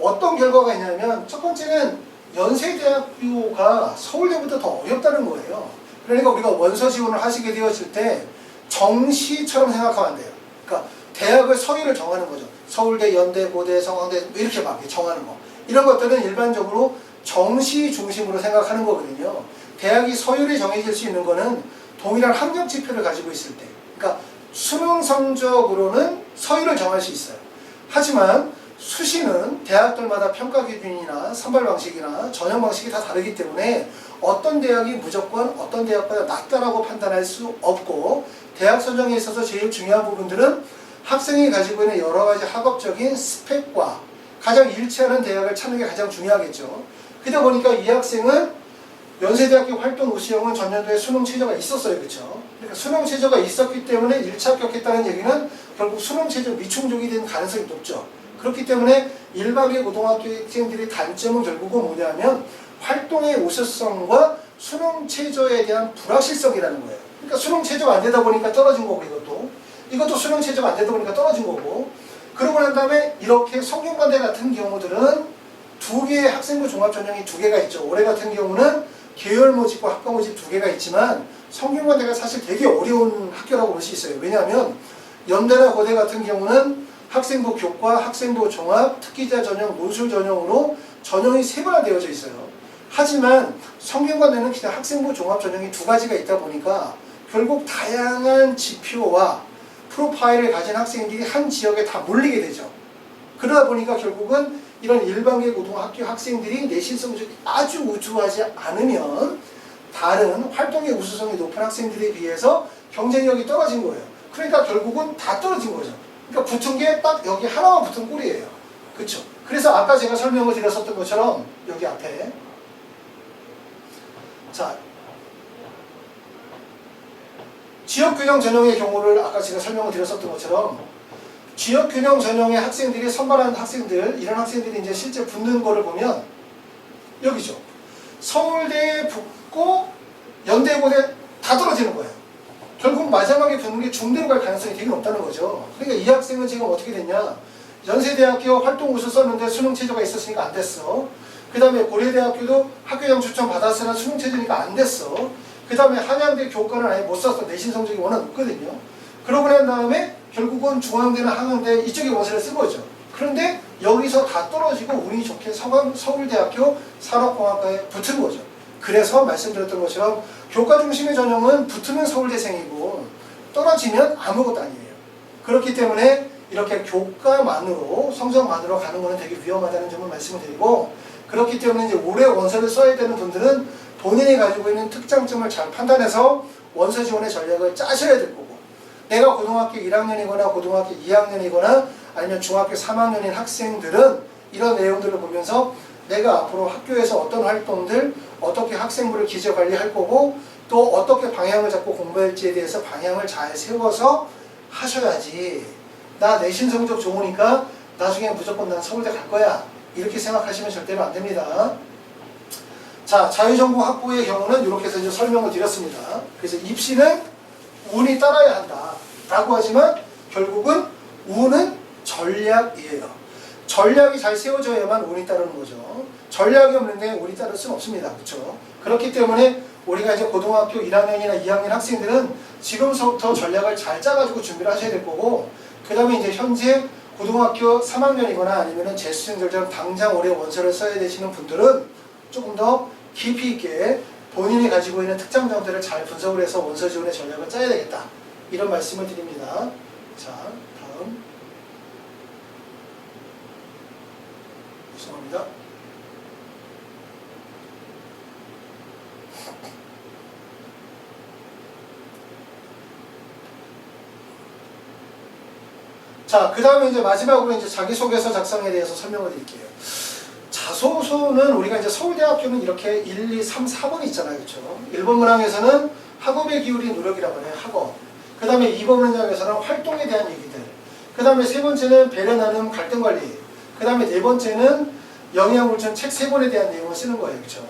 어떤 결과가 있냐면 첫 번째는 연세대학교가 서울대보다 더 어렵다는 거예요. 그러니까 우리가 원서 지원을 하시게 되었을 때 정시처럼 생각하면 안 돼요. 그러니까 대학의 서열을 정하는 거죠. 서울대, 연대, 고대, 성황대 이렇게 막 정하는 거. 이런 것들은 일반적으로 정시 중심으로 생각하는 거거든요. 대학이 서열이 정해질 수 있는 거는 동일한 학력 지표를 가지고 있을 때. 그러니까 수능 성적으로는 서열을 정할 수 있어요. 하지만 수시는 대학들마다 평가 기준이나 선발 방식이나 전형 방식이 다 다르기 때문에 어떤 대학이 무조건 어떤 대학보다 낫다라고 판단할 수 없고, 대학 선정에 있어서 제일 중요한 부분들은 학생이 가지고 있는 여러 가지 학업적인 스펙과 가장 일치하는 대학을 찾는 게 가장 중요하겠죠. 그러다 보니까 이 학생은 연세대학교 활동 우수형은 전년도에 수능 최저가 있었어요. 그렇죠? 그러니까 수능 최저가 있었기 때문에 1차 합격했다는 얘기는 결국 수능 최저 미충족이 된 가능성이 높죠. 그렇기 때문에 일반계 고등학교 학생들의 단점은 결국은 뭐냐면 활동의 우수성과 수능 최저에 대한 불확실성이라는 거예요. 그러니까 수능 최저가 안 되다 보니까 떨어진 거고, 이것도 수능 최저가 안 되다 보니까 떨어진 거고, 그러고 난 다음에 이렇게 성균관대 같은 경우들은 두 개의 학생부 종합 전형이 두 개가 있죠. 올해 같은 경우는 계열 모집과 학과 모집 두 개가 있지만 성균관대가 사실 되게 어려운 학교라고 볼 수 있어요. 왜냐하면 연대나 고대 같은 경우는 학생부 교과, 학생부 종합, 특기자 전형, 논술 전형으로 전형이 세분화되어져 있어요. 하지만 성균관대는 그냥 학생부 종합 전형이 두 가지가 있다 보니까 결국 다양한 지표와 프로파일을 가진 학생들이 한 지역에 다 몰리게 되죠. 그러다 보니까 결국은 이런 일반계 고등학교 학생들이 내신 성적이 아주 우수하지 않으면 다른 활동의 우수성이 높은 학생들에 비해서 경쟁력이 떨어진 거예요. 그러니까 결국은 다 떨어진 거죠. 그러니까 붙은 게 딱 여기 하나만 붙은 꼴이에요. 그렇죠? 그래서 아까 제가 설명을 드렸었던 것처럼 여기 앞에 자 지역균형 전형의 경우를 아까 제가 설명을 드렸었던 것처럼 지역균형 전형의 학생들이 선발한 학생들, 이런 학생들이 이제 실제 붙는 거를 보면 여기죠. 서울대에 붙고 연대고대 다 떨어지는 거예요. 결국 마지막에 붙는 게 중대로 갈 가능성이 되게 높다는 거죠. 그러니까 이 학생은 지금 어떻게 됐냐. 연세대학교 활동우수 썼는데 수능체제가 있었으니까 안 됐어. 그 다음에 고려대학교도 학교장 추천 받았으나 수능체제니까 안 됐어. 그 다음에 한양대 교과는 아예 못 썼어. 내신 성적이 워낙 높거든요. 그러고 난 다음에 결국은 중앙대나 한양대 이쪽에 원서를 쓴 거죠. 그런데 여기서 다 떨어지고 운이 좋게 서울대학교 산업공학과에 붙은 거죠. 그래서 말씀드렸던 것처럼 교과 중심의 전형은 붙으면 서울대생이고 떨어지면 아무것도 아니에요. 그렇기 때문에 이렇게 교과만으로 성적만으로 가는 거는 되게 위험하다는 점을 말씀을 드리고, 그렇기 때문에 이제 올해 원서를 써야 되는 분들은 본인이 가지고 있는 특장점을 잘 판단해서 원서 지원의 전략을 짜셔야 될 거고, 내가 고등학교 1학년이거나 고등학교 2학년이거나 아니면 중학교 3학년인 학생들은 이런 내용들을 보면서 내가 앞으로 학교에서 어떤 활동들, 어떻게 학생부를 기재 관리할 거고 또 어떻게 방향을 잡고 공부할지에 대해서 방향을 잘 세워서 하셔야지, 나 내신 성적 좋으니까 나중에 무조건 난 서울대 갈 거야 이렇게 생각하시면 절대로 안 됩니다. 자, 자유전공 확보의 경우는 이렇게 해서 이제 설명을 드렸습니다. 그래서 입시는 운이 따라야 한다 라고 하지만 결국은 운은 전략이에요. 전략이 잘 세워져야만 운이 따르는 거죠. 전략이 없는데 운이 따를 수는 없습니다. 그렇죠? 그렇기 때문에 우리가 이제 고등학교 1학년이나 2학년 학생들은 지금서부터 전략을 잘 짜가지고 준비를 하셔야 될 거고, 그 다음에 이제 현재 고등학교 3학년이거나 아니면은 재수생들처럼 당장 올해 원서를 써야 되시는 분들은 조금 더 깊이 있게 본인이 가지고 있는 특장점들을 잘 분석을 해서 원서 지원의 전략을 짜야 되겠다. 이런 말씀을 드립니다. 자, 다음. 죄송합니다. 자, 그 다음에 이제 마지막으로 이제 자기소개서 작성에 대해서 설명을 드릴게요. 자소서는 우리가 이제 서울대학교는 이렇게 1, 2, 3, 4번 있잖아요. 그렇죠? 1번 문항에서는 학업에 기울인 노력이라고 해요. 학업. 그 다음에 2번 문항에서는 활동에 대한 얘기들. 그 다음에 세 번째는 배려 나눔 갈등 관리. 그 다음에 네 번째는 영양물질 책 3권에 대한 내용을 쓰는 거예요. 그렇죠?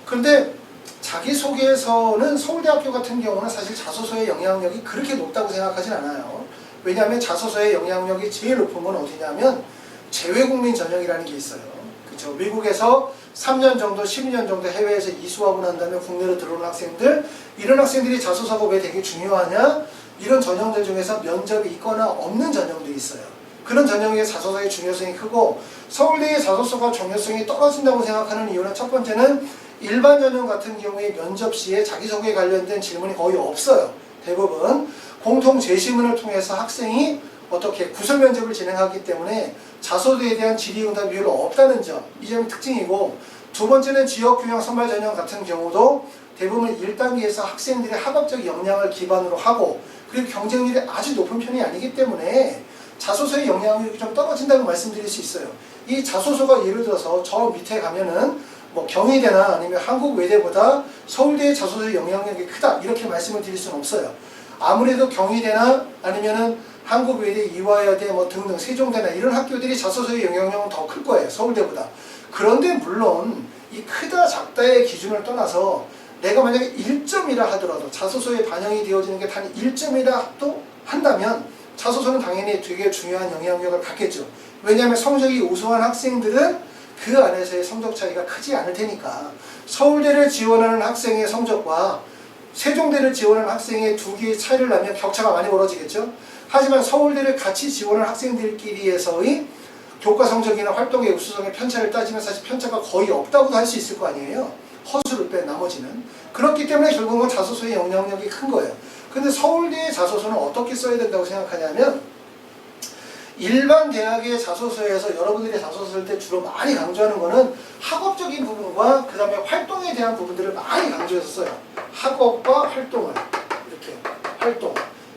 그런데 자기소개서는 서울대학교 같은 경우는 사실 자소서의 영향력이 그렇게 높다고 생각하진 않아요. 왜냐하면 자소서의 영향력이 제일 높은 건 어디냐면 재외국민 전형이라는 게 있어요. 그렇죠? 미국에서 3년 정도, 12년 정도 해외에서 이수하고 난 다음에 국내로 들어오는 학생들, 이런 학생들이 자소서가 왜 되게 중요하냐? 이런 전형들 중에서 면접이 있거나 없는 전형들이 있어요. 그런 전형의 자소서의 중요성이 크고, 서울대의 자소서가 중요성이 떨어진다고 생각하는 이유는 첫 번째는 일반 전형 같은 경우에 면접 시에 자기소개에 관련된 질문이 거의 없어요. 대부분 공통 제시문을 통해서 학생이 어떻게 구설 면접을 진행하기 때문에 자소서에 대한 질의응답이 별로 없다는 점, 이 점이 특징이고, 두 번째는 지역균형 선발 전형 같은 경우도 대부분 1단계에서 학생들의 학업적 역량을 기반으로 하고, 그리고 경쟁률이 아주 높은 편이 아니기 때문에 자소서의 영향력이 좀 떨어진다고 말씀드릴 수 있어요. 이 자소서가 예를 들어서 저 밑에 가면은 뭐 경희대나 아니면 한국외대보다 서울대의 자소서의 영향력이 크다 이렇게 말씀을 드릴 수는 없어요. 아무래도 경희대나 아니면은 한국외대, 이화여대 뭐 등등 세종대나 이런 학교들이 자소서의 영향력은 더 클 거예요. 서울대보다. 그런데 물론 이 크다 작다의 기준을 떠나서 내가 만약에 1점이라 하더라도 자소서에 반영이 되어지는 게 단 1점이라도 한다면 자소서는 당연히 되게 중요한 영향력을 갖겠죠. 왜냐하면 성적이 우수한 학생들은 그 안에서의 성적 차이가 크지 않을 테니까. 서울대를 지원하는 학생의 성적과 세종대를 지원하는 학생의 두 개의 차이를 나면 격차가 많이 벌어지겠죠. 하지만 서울대를 같이 지원하는 학생들끼리에서의 교과 성적이나 활동의 우수성의 편차를 따지면 사실 편차가 거의 없다고도 할 수 있을 거 아니에요. 허수를 뺀 나머지는. 그렇기 때문에 결국은 자소서의 영향력이 큰 거예요. 근데 서울대의 자소서는 어떻게 써야 된다고 생각하냐면, 일반 대학의 자소서에서 여러분들이 자소서 쓸 때 주로 많이 강조하는 거는 학업적인 부분과 그 다음에 활동에 대한 부분들을 많이 강조해서 써요. 학업과 활동을 이렇게 활동.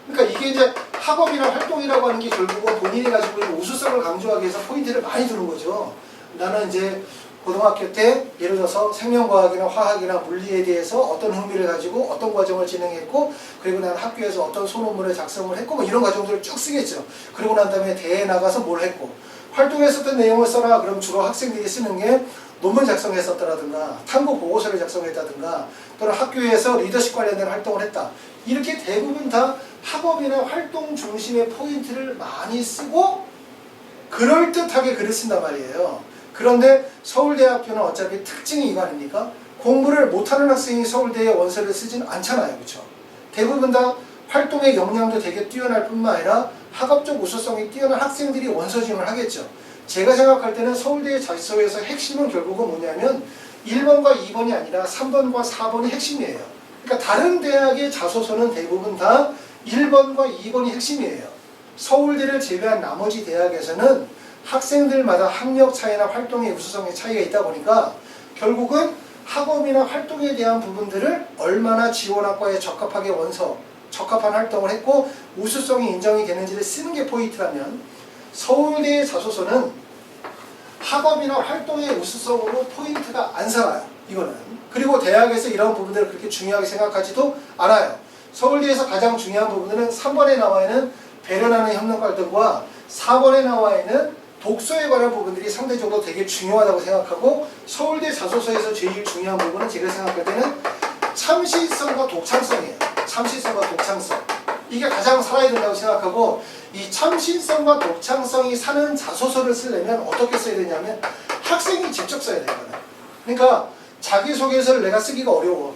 그러니까 이게 이제 학업이나 활동이라고 하는 게 결국은 본인이 가지고 있는 우수성을 강조하기 위해서 포인트를 많이 두는 거죠. 나는 이제 고등학교 때 예를 들어서 생명과학이나 화학이나 물리에 대해서 어떤 흥미를 가지고 어떤 과정을 진행했고, 그리고 난 학교에서 어떤 소논문을 작성을 했고, 뭐 이런 과정들을 쭉 쓰겠죠. 그리고 난 다음에 대회에 나가서 뭘 했고, 활동했었던 내용을 써라. 그럼 주로 학생들이 쓰는 게 논문 작성했었다라든가 탐구 보고서를 작성했다든가 또는 학교에서 리더십 관련된 활동을 했다. 이렇게 대부분 다 학업이나 활동 중심의 포인트를 많이 쓰고 그럴듯하게 글을 쓴단 말이에요. 그런데 서울대학교는 어차피 특징이 이거 아닙니까? 공부를 못하는 학생이 서울대에 원서를 쓰진 않잖아요. 그렇죠? 대부분 다 활동의 역량도 되게 뛰어날 뿐만 아니라 학업적 우수성이 뛰어난 학생들이 원서 지원을 하겠죠. 제가 생각할 때는 서울대의 자소서에서 핵심은 결국은 뭐냐면 1번과 2번이 아니라 3번과 4번이 핵심이에요. 그러니까 다른 대학의 자소서는 대부분 다 1번과 2번이 핵심이에요. 서울대를 제외한 나머지 대학에서는 학생들마다 학력 차이나 활동의 우수성의 차이가 있다 보니까 결국은 학업이나 활동에 대한 부분들을 얼마나 지원학과에 적합하게 적합한 활동을 했고 우수성이 인정이 되는지를 쓰는 게 포인트라면, 서울대의 자소서는 학업이나 활동의 우수성으로 포인트가 안 살아요. 이거는. 그리고 대학에서 이런 부분들을 그렇게 중요하게 생각하지도 않아요. 서울대에서 가장 중요한 부분들은 3번에 나와 있는 배려나는 협력 활동과 4번에 나와 있는 독서에 관한 부분들이 상대적으로 되게 중요하다고 생각하고, 서울대 자소서에서 제일 중요한 부분은 제가 생각할 때는 참신성과 독창성이에요. 참신성과 독창성. 이게 가장 살아야 된다고 생각하고, 이 참신성과 독창성이 사는 자소서를 쓰려면 어떻게 써야 되냐면 학생이 직접 써야 되거든요. 그러니까 자기소개서를 내가 쓰기가 어려워.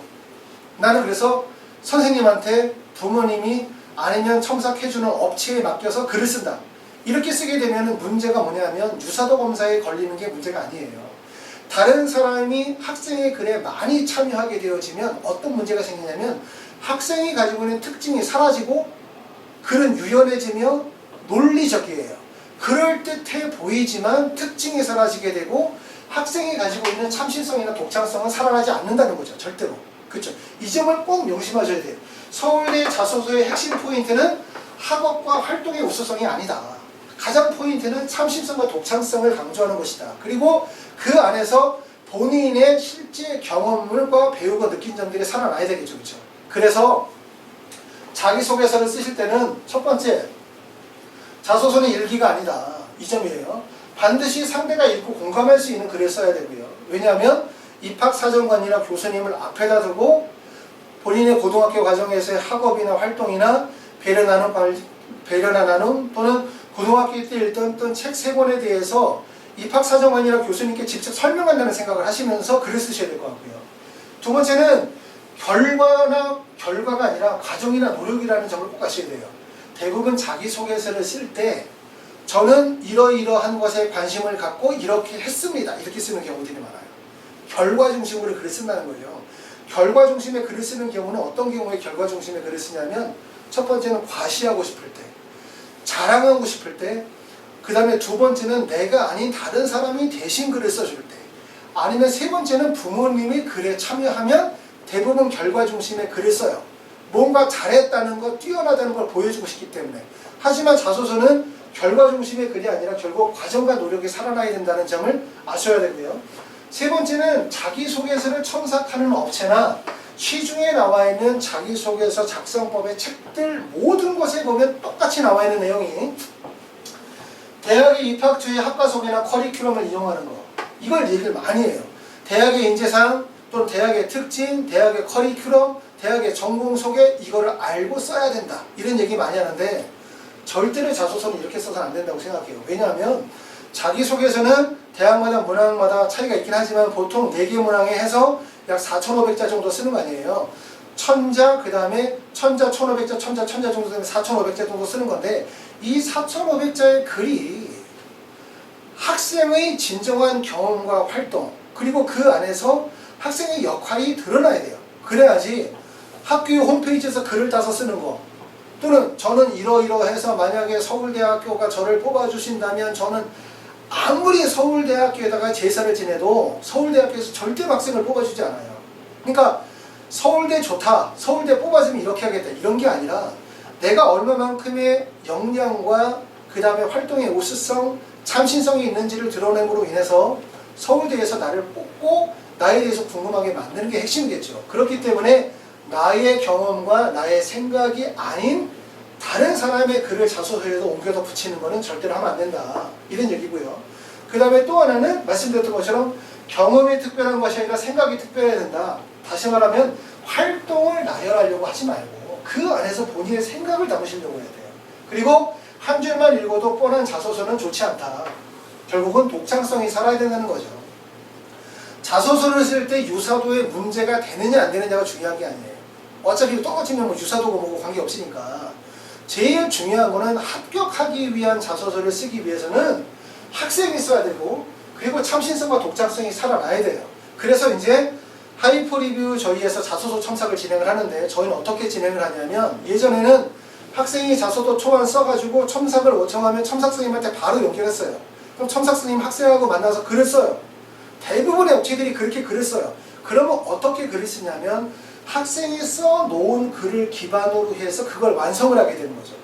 나는 그래서 선생님한테 부모님이 아니면 첨삭해주는 업체에 맡겨서 글을 쓴다. 이렇게 쓰게 되면 문제가 뭐냐면 유사도 검사에 걸리는 게 문제가 아니에요. 다른 사람이 학생의 글에 많이 참여하게 되어지면 어떤 문제가 생기냐면 학생이 가지고 있는 특징이 사라지고 글은 유연해지며 논리적이에요. 그럴듯해 보이지만 특징이 사라지게 되고 학생이 가지고 있는 참신성이나 독창성은 살아나지 않는다는 거죠. 절대로. 그렇죠? 이 점을 꼭 명심하셔야 돼요. 서울대 자소서의 핵심 포인트는 학업과 활동의 우수성이 아니다. 가장 포인트는 참신성과 독창성을 강조하는 것이다. 그리고 그 안에서 본인의 실제 경험과 배우고 느낀 점들이 살아나야 되겠죠. 그렇죠? 그래서 자기소개서를 쓰실 때는 첫 번째, 자소서는 일기가 아니다. 이 점이에요. 반드시 상대가 읽고 공감할 수 있는 글을 써야 되고요. 왜냐하면 입학사정관이나 교수님을 앞에다 두고 본인의 고등학교 과정에서의 학업이나 활동이나 배려나 나눔 또는 고등학교 때 읽던 책 3권에 대해서 입학사정관이나 교수님께 직접 설명한다는 생각을 하시면서 글을 쓰셔야 될 것 같고요. 두 번째는 결과가 아니라 과정이나 노력이라는 점을 꼭 아셔야 돼요. 대부분 자기소개서를 쓸 때 저는 이러이러한 것에 관심을 갖고 이렇게 했습니다. 이렇게 쓰는 경우들이 많아요. 결과 중심으로 글을 쓴다는 거예요. 결과 중심의 글을 쓰는 경우는 어떤 경우에 결과 중심의 글을 쓰냐면, 첫 번째는 과시하고 싶을 때, 자랑하고 싶을 때, 그 다음에 두 번째는 내가 아닌 다른 사람이 대신 글을 써줄 때, 아니면 세 번째는 부모님이 글에 참여하면 대부분 결과 중심의 글을 써요. 뭔가 잘했다는 것, 뛰어나다는 걸 보여주고 싶기 때문에. 하지만 자소서는 결과 중심의 글이 아니라 결국 과정과 노력이 살아나야 된다는 점을 아셔야 되고요. 세 번째는 자기소개서를 첨삭하는 업체나 시중에 나와 있는 자기소개서 작성법의 책들 모든 곳에 보면 똑같이 나와 있는 내용이 대학의 입학 주의 학과 소개나 커리큘럼을 이용하는 거. 이걸 얘기를 많이 해요. 대학의 인재상 또는 대학의 특징, 대학의 커리큘럼, 대학의 전공 소개, 이거를 알고 써야 된다. 이런 얘기 많이 하는데 절대로 자소서는 이렇게 써서는 안 된다고 생각해요. 왜냐하면 자기소개서는 대학마다 문항마다 차이가 있긴 하지만 보통 4개 문항에 해서 약 4,500자 정도 쓰는 거 아니에요. 1000자, 그 다음에 1000자, 1500자, 1000자, 1000자 정도 되면 4,500자 정도 쓰는 건데 이 4,500자의 글이 학생의 진정한 경험과 활동 그리고 그 안에서 학생의 역할이 드러나야 돼요. 그래야지 학교 홈페이지에서 글을 따서 쓰는 거 또는 저는 이러이러해서 만약에 서울대학교가 저를 뽑아주신다면 저는 아무리 서울대학교에다가 제사를 지내도 서울대학교에서 절대 학생을 뽑아주지 않아요. 그러니까 서울대 좋다, 서울대 뽑아주면 이렇게 하겠다 이런 게 아니라 내가 얼마만큼의 역량과 그 다음에 활동의 우수성, 참신성이 있는지를 드러냄으로 인해서 서울대에서 나를 뽑고 나에 대해서 궁금하게 만드는 게 핵심이겠죠. 그렇기 때문에 나의 경험과 나의 생각이 아닌 다른 사람의 글을 자소서에도 옮겨서 붙이는 것은 절대로 하면 안 된다. 이런 얘기고요. 그 다음에 또 하나는 말씀드렸던 것처럼 경험이 특별한 것이 아니라 생각이 특별해야 된다. 다시 말하면 활동을 나열하려고 하지 말고 그 안에서 본인의 생각을 담으시려고 해야 돼요. 그리고 한 줄만 읽어도 뻔한 자소서는 좋지 않다. 결국은 독창성이 살아야 된다는 거죠. 자소서를 쓸 때 유사도에 문제가 되느냐 안 되느냐가 중요한 게 아니에요. 어차피 똑같으면 뭐 유사도고 뭐고 관계없으니까 제일 중요한 거는 합격하기 위한 자소서를 쓰기 위해서는 학생이 써야 되고 그리고 참신성과 독창성이 살아나야 돼요. 그래서 이제 하이퍼리뷰 저희에서 자소서 첨삭을 진행을 하는데 저희는 어떻게 진행을 하냐면 예전에는 학생이 자소서 초안 써가지고 첨삭을 요청하면 첨삭 선생님한테 바로 연결했어요. 그럼 첨삭 선생님 학생하고 만나서 글을 써요. 대부분의 업체들이 그렇게 글을 써요. 그러면 어떻게 글을 쓰냐면 학생이 써놓은 글을 기반으로 해서 그걸 완성을 하게 되는 거죠.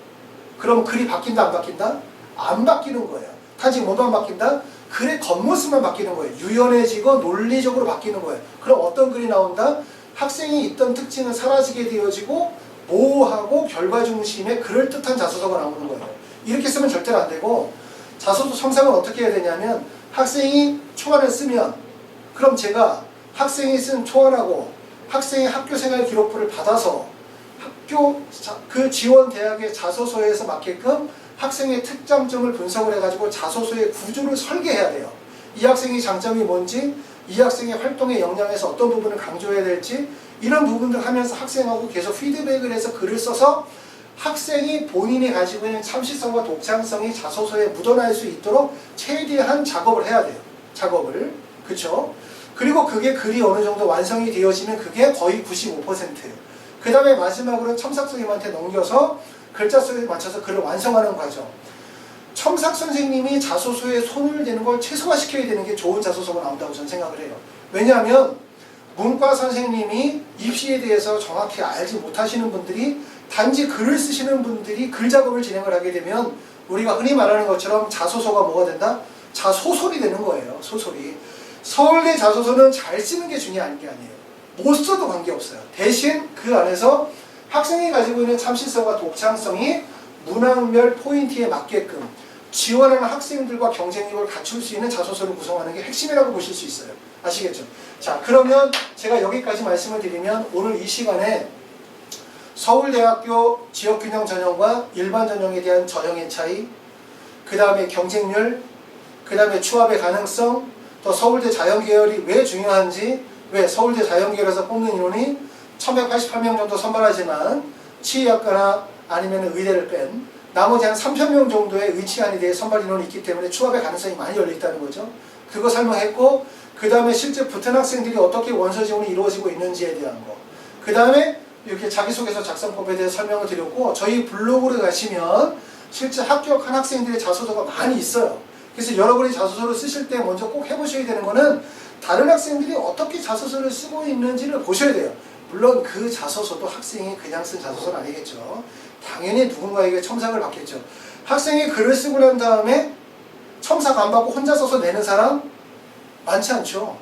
그럼 글이 바뀐다 안 바뀐다? 안 바뀌는 거예요. 단지 뭐만 바뀐다? 글의 겉모습만 바뀌는 거예요. 유연해지고 논리적으로 바뀌는 거예요. 그럼 어떤 글이 나온다? 학생이 있던 특징은 사라지게 되어지고 모호하고 결과 중심의 그럴듯한 자소서가 나오는 거예요. 이렇게 쓰면 절대로 안 되고 자소서 첨삭은 어떻게 해야 되냐면 학생이 초안을 쓰면 그럼 제가 학생이 쓴 초안하고 학생의 학교생활 기록부를 받아서 학교 그 지원 대학의 자소서에서 맞게끔 학생의 특장점을 분석을 해가지고 자소서의 구조를 설계해야 돼요. 이 학생의 장점이 뭔지, 이 학생의 활동의 역량에서 어떤 부분을 강조해야 될지 이런 부분들 하면서 학생하고 계속 피드백을 해서 글을 써서 학생이 본인이 가지고 있는 참신성과 독창성이 자소서에 묻어날 수 있도록 최대한 작업을 해야 돼요. 작업을. 그쵸? 그리고 그게 글이 어느 정도 완성이 되어지면 그게 거의 95%. 그 다음에 마지막으로 첨삭 선생님한테 넘겨서 글자 수에 맞춰서 글을 완성하는 과정. 첨삭 선생님이 자소서에 손을 대는 걸 최소화시켜야 되는 게 좋은 자소서가 나온다고 저는 생각을 해요. 왜냐하면 문과 선생님이 입시에 대해서 정확히 알지 못하시는 분들이 단지 글을 쓰시는 분들이 글 작업을 진행을 하게 되면 우리가 흔히 말하는 것처럼 자소서가 뭐가 된다? 자소설이 되는 거예요. 소설이. 서울대 자소서는 잘 쓰는 게 중요한 게 아니에요. 못 써도 관계없어요. 대신 그 안에서 학생이 가지고 있는 참신성과 독창성이 문항별 포인트에 맞게끔 지원하는 학생들과 경쟁력을 갖출 수 있는 자소서를 구성하는 게 핵심이라고 보실 수 있어요. 아시겠죠? 자, 그러면 제가 여기까지 말씀을 드리면 오늘 이 시간에 서울대학교 지역균형 전형과 일반 전형에 대한 전형의 차이, 그 다음에 경쟁률, 그 다음에 추합의 가능성, 또 서울대 자연계열이 왜 중요한지, 왜 서울대 자연계열에서 뽑는 인원이 1188명 정도 선발하지만 치의학과나 아니면 의대를 뺀 나머지 한 3000명 정도의 의치안에 대해 선발 인원이 있기 때문에 추합의 가능성이 많이 열려있다는 거죠. 그거 설명했고 그 다음에 실제 붙은 학생들이 어떻게 원서 지원이 이루어지고 있는지에 대한 거, 그 다음에 이렇게 자기소개서 작성법에 대해 설명을 드렸고 저희 블로그를 가시면 실제 합격한 학생들의 자소서가 많이 있어요. 그래서 여러분이 자소서를 쓰실 때 먼저 꼭 해보셔야 되는 거는 다른 학생들이 어떻게 자소서를 쓰고 있는지를 보셔야 돼요. 물론 그 자소서도 학생이 그냥 쓴 자소서는 아니겠죠. 당연히 누군가에게 첨삭을 받겠죠. 학생이 글을 쓰고 난 다음에 첨삭 안 받고 혼자 써서 내는 사람 많지 않죠.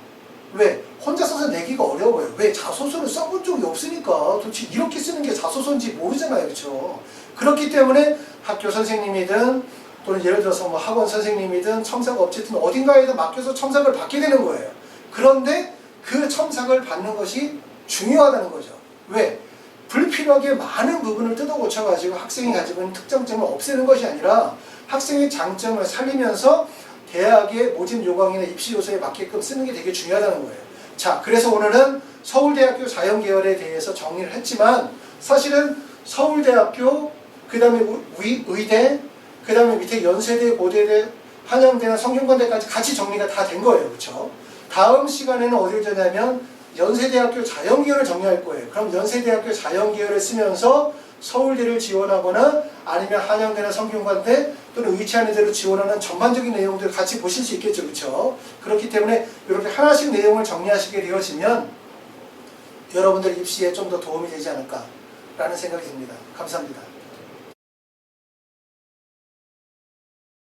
왜? 혼자 써서 내기가 어려워요. 왜? 자소서를 써본 적이 없으니까 도대체 이렇게 쓰는 게 자소서인지 모르잖아요. 그렇죠? 그렇기 때문에 학교 선생님이든 또는 예를 들어서 뭐 학원 선생님이든 첨삭 업체든 어딘가에다 맡겨서 첨삭을 받게 되는 거예요. 그런데 그 첨삭을 받는 것이 중요하다는 거죠. 왜? 불필요하게 많은 부분을 뜯어 고쳐가지고 학생이 가지고 있는 특장점을 없애는 것이 아니라 학생의 장점을 살리면서 대학의 모집 요강이나 입시 요소에 맞게끔 쓰는 게 되게 중요하다는 거예요. 자, 그래서 오늘은 서울대학교 자연계열에 대해서 정리를 했지만 사실은 서울대학교, 그 다음에 의대, 그 다음에 밑에 연세대, 고대대, 한양대나 성균관대까지 같이 정리가 다 된 거예요. 그렇죠? 다음 시간에는 어디를 정리하면 연세대학교 자연계열을 정리할 거예요. 그럼 연세대학교 자연계열을 쓰면서 서울대를 지원하거나 아니면 한양대나 성균관대 또는 의치하는 대로 지원하는 전반적인 내용들을 같이 보실 수 있겠죠. 그렇죠? 그렇기 때문에 이렇게 하나씩 내용을 정리하시게 되어지면 여러분들 입시에 좀 더 도움이 되지 않을까라는 생각이 듭니다. 감사합니다.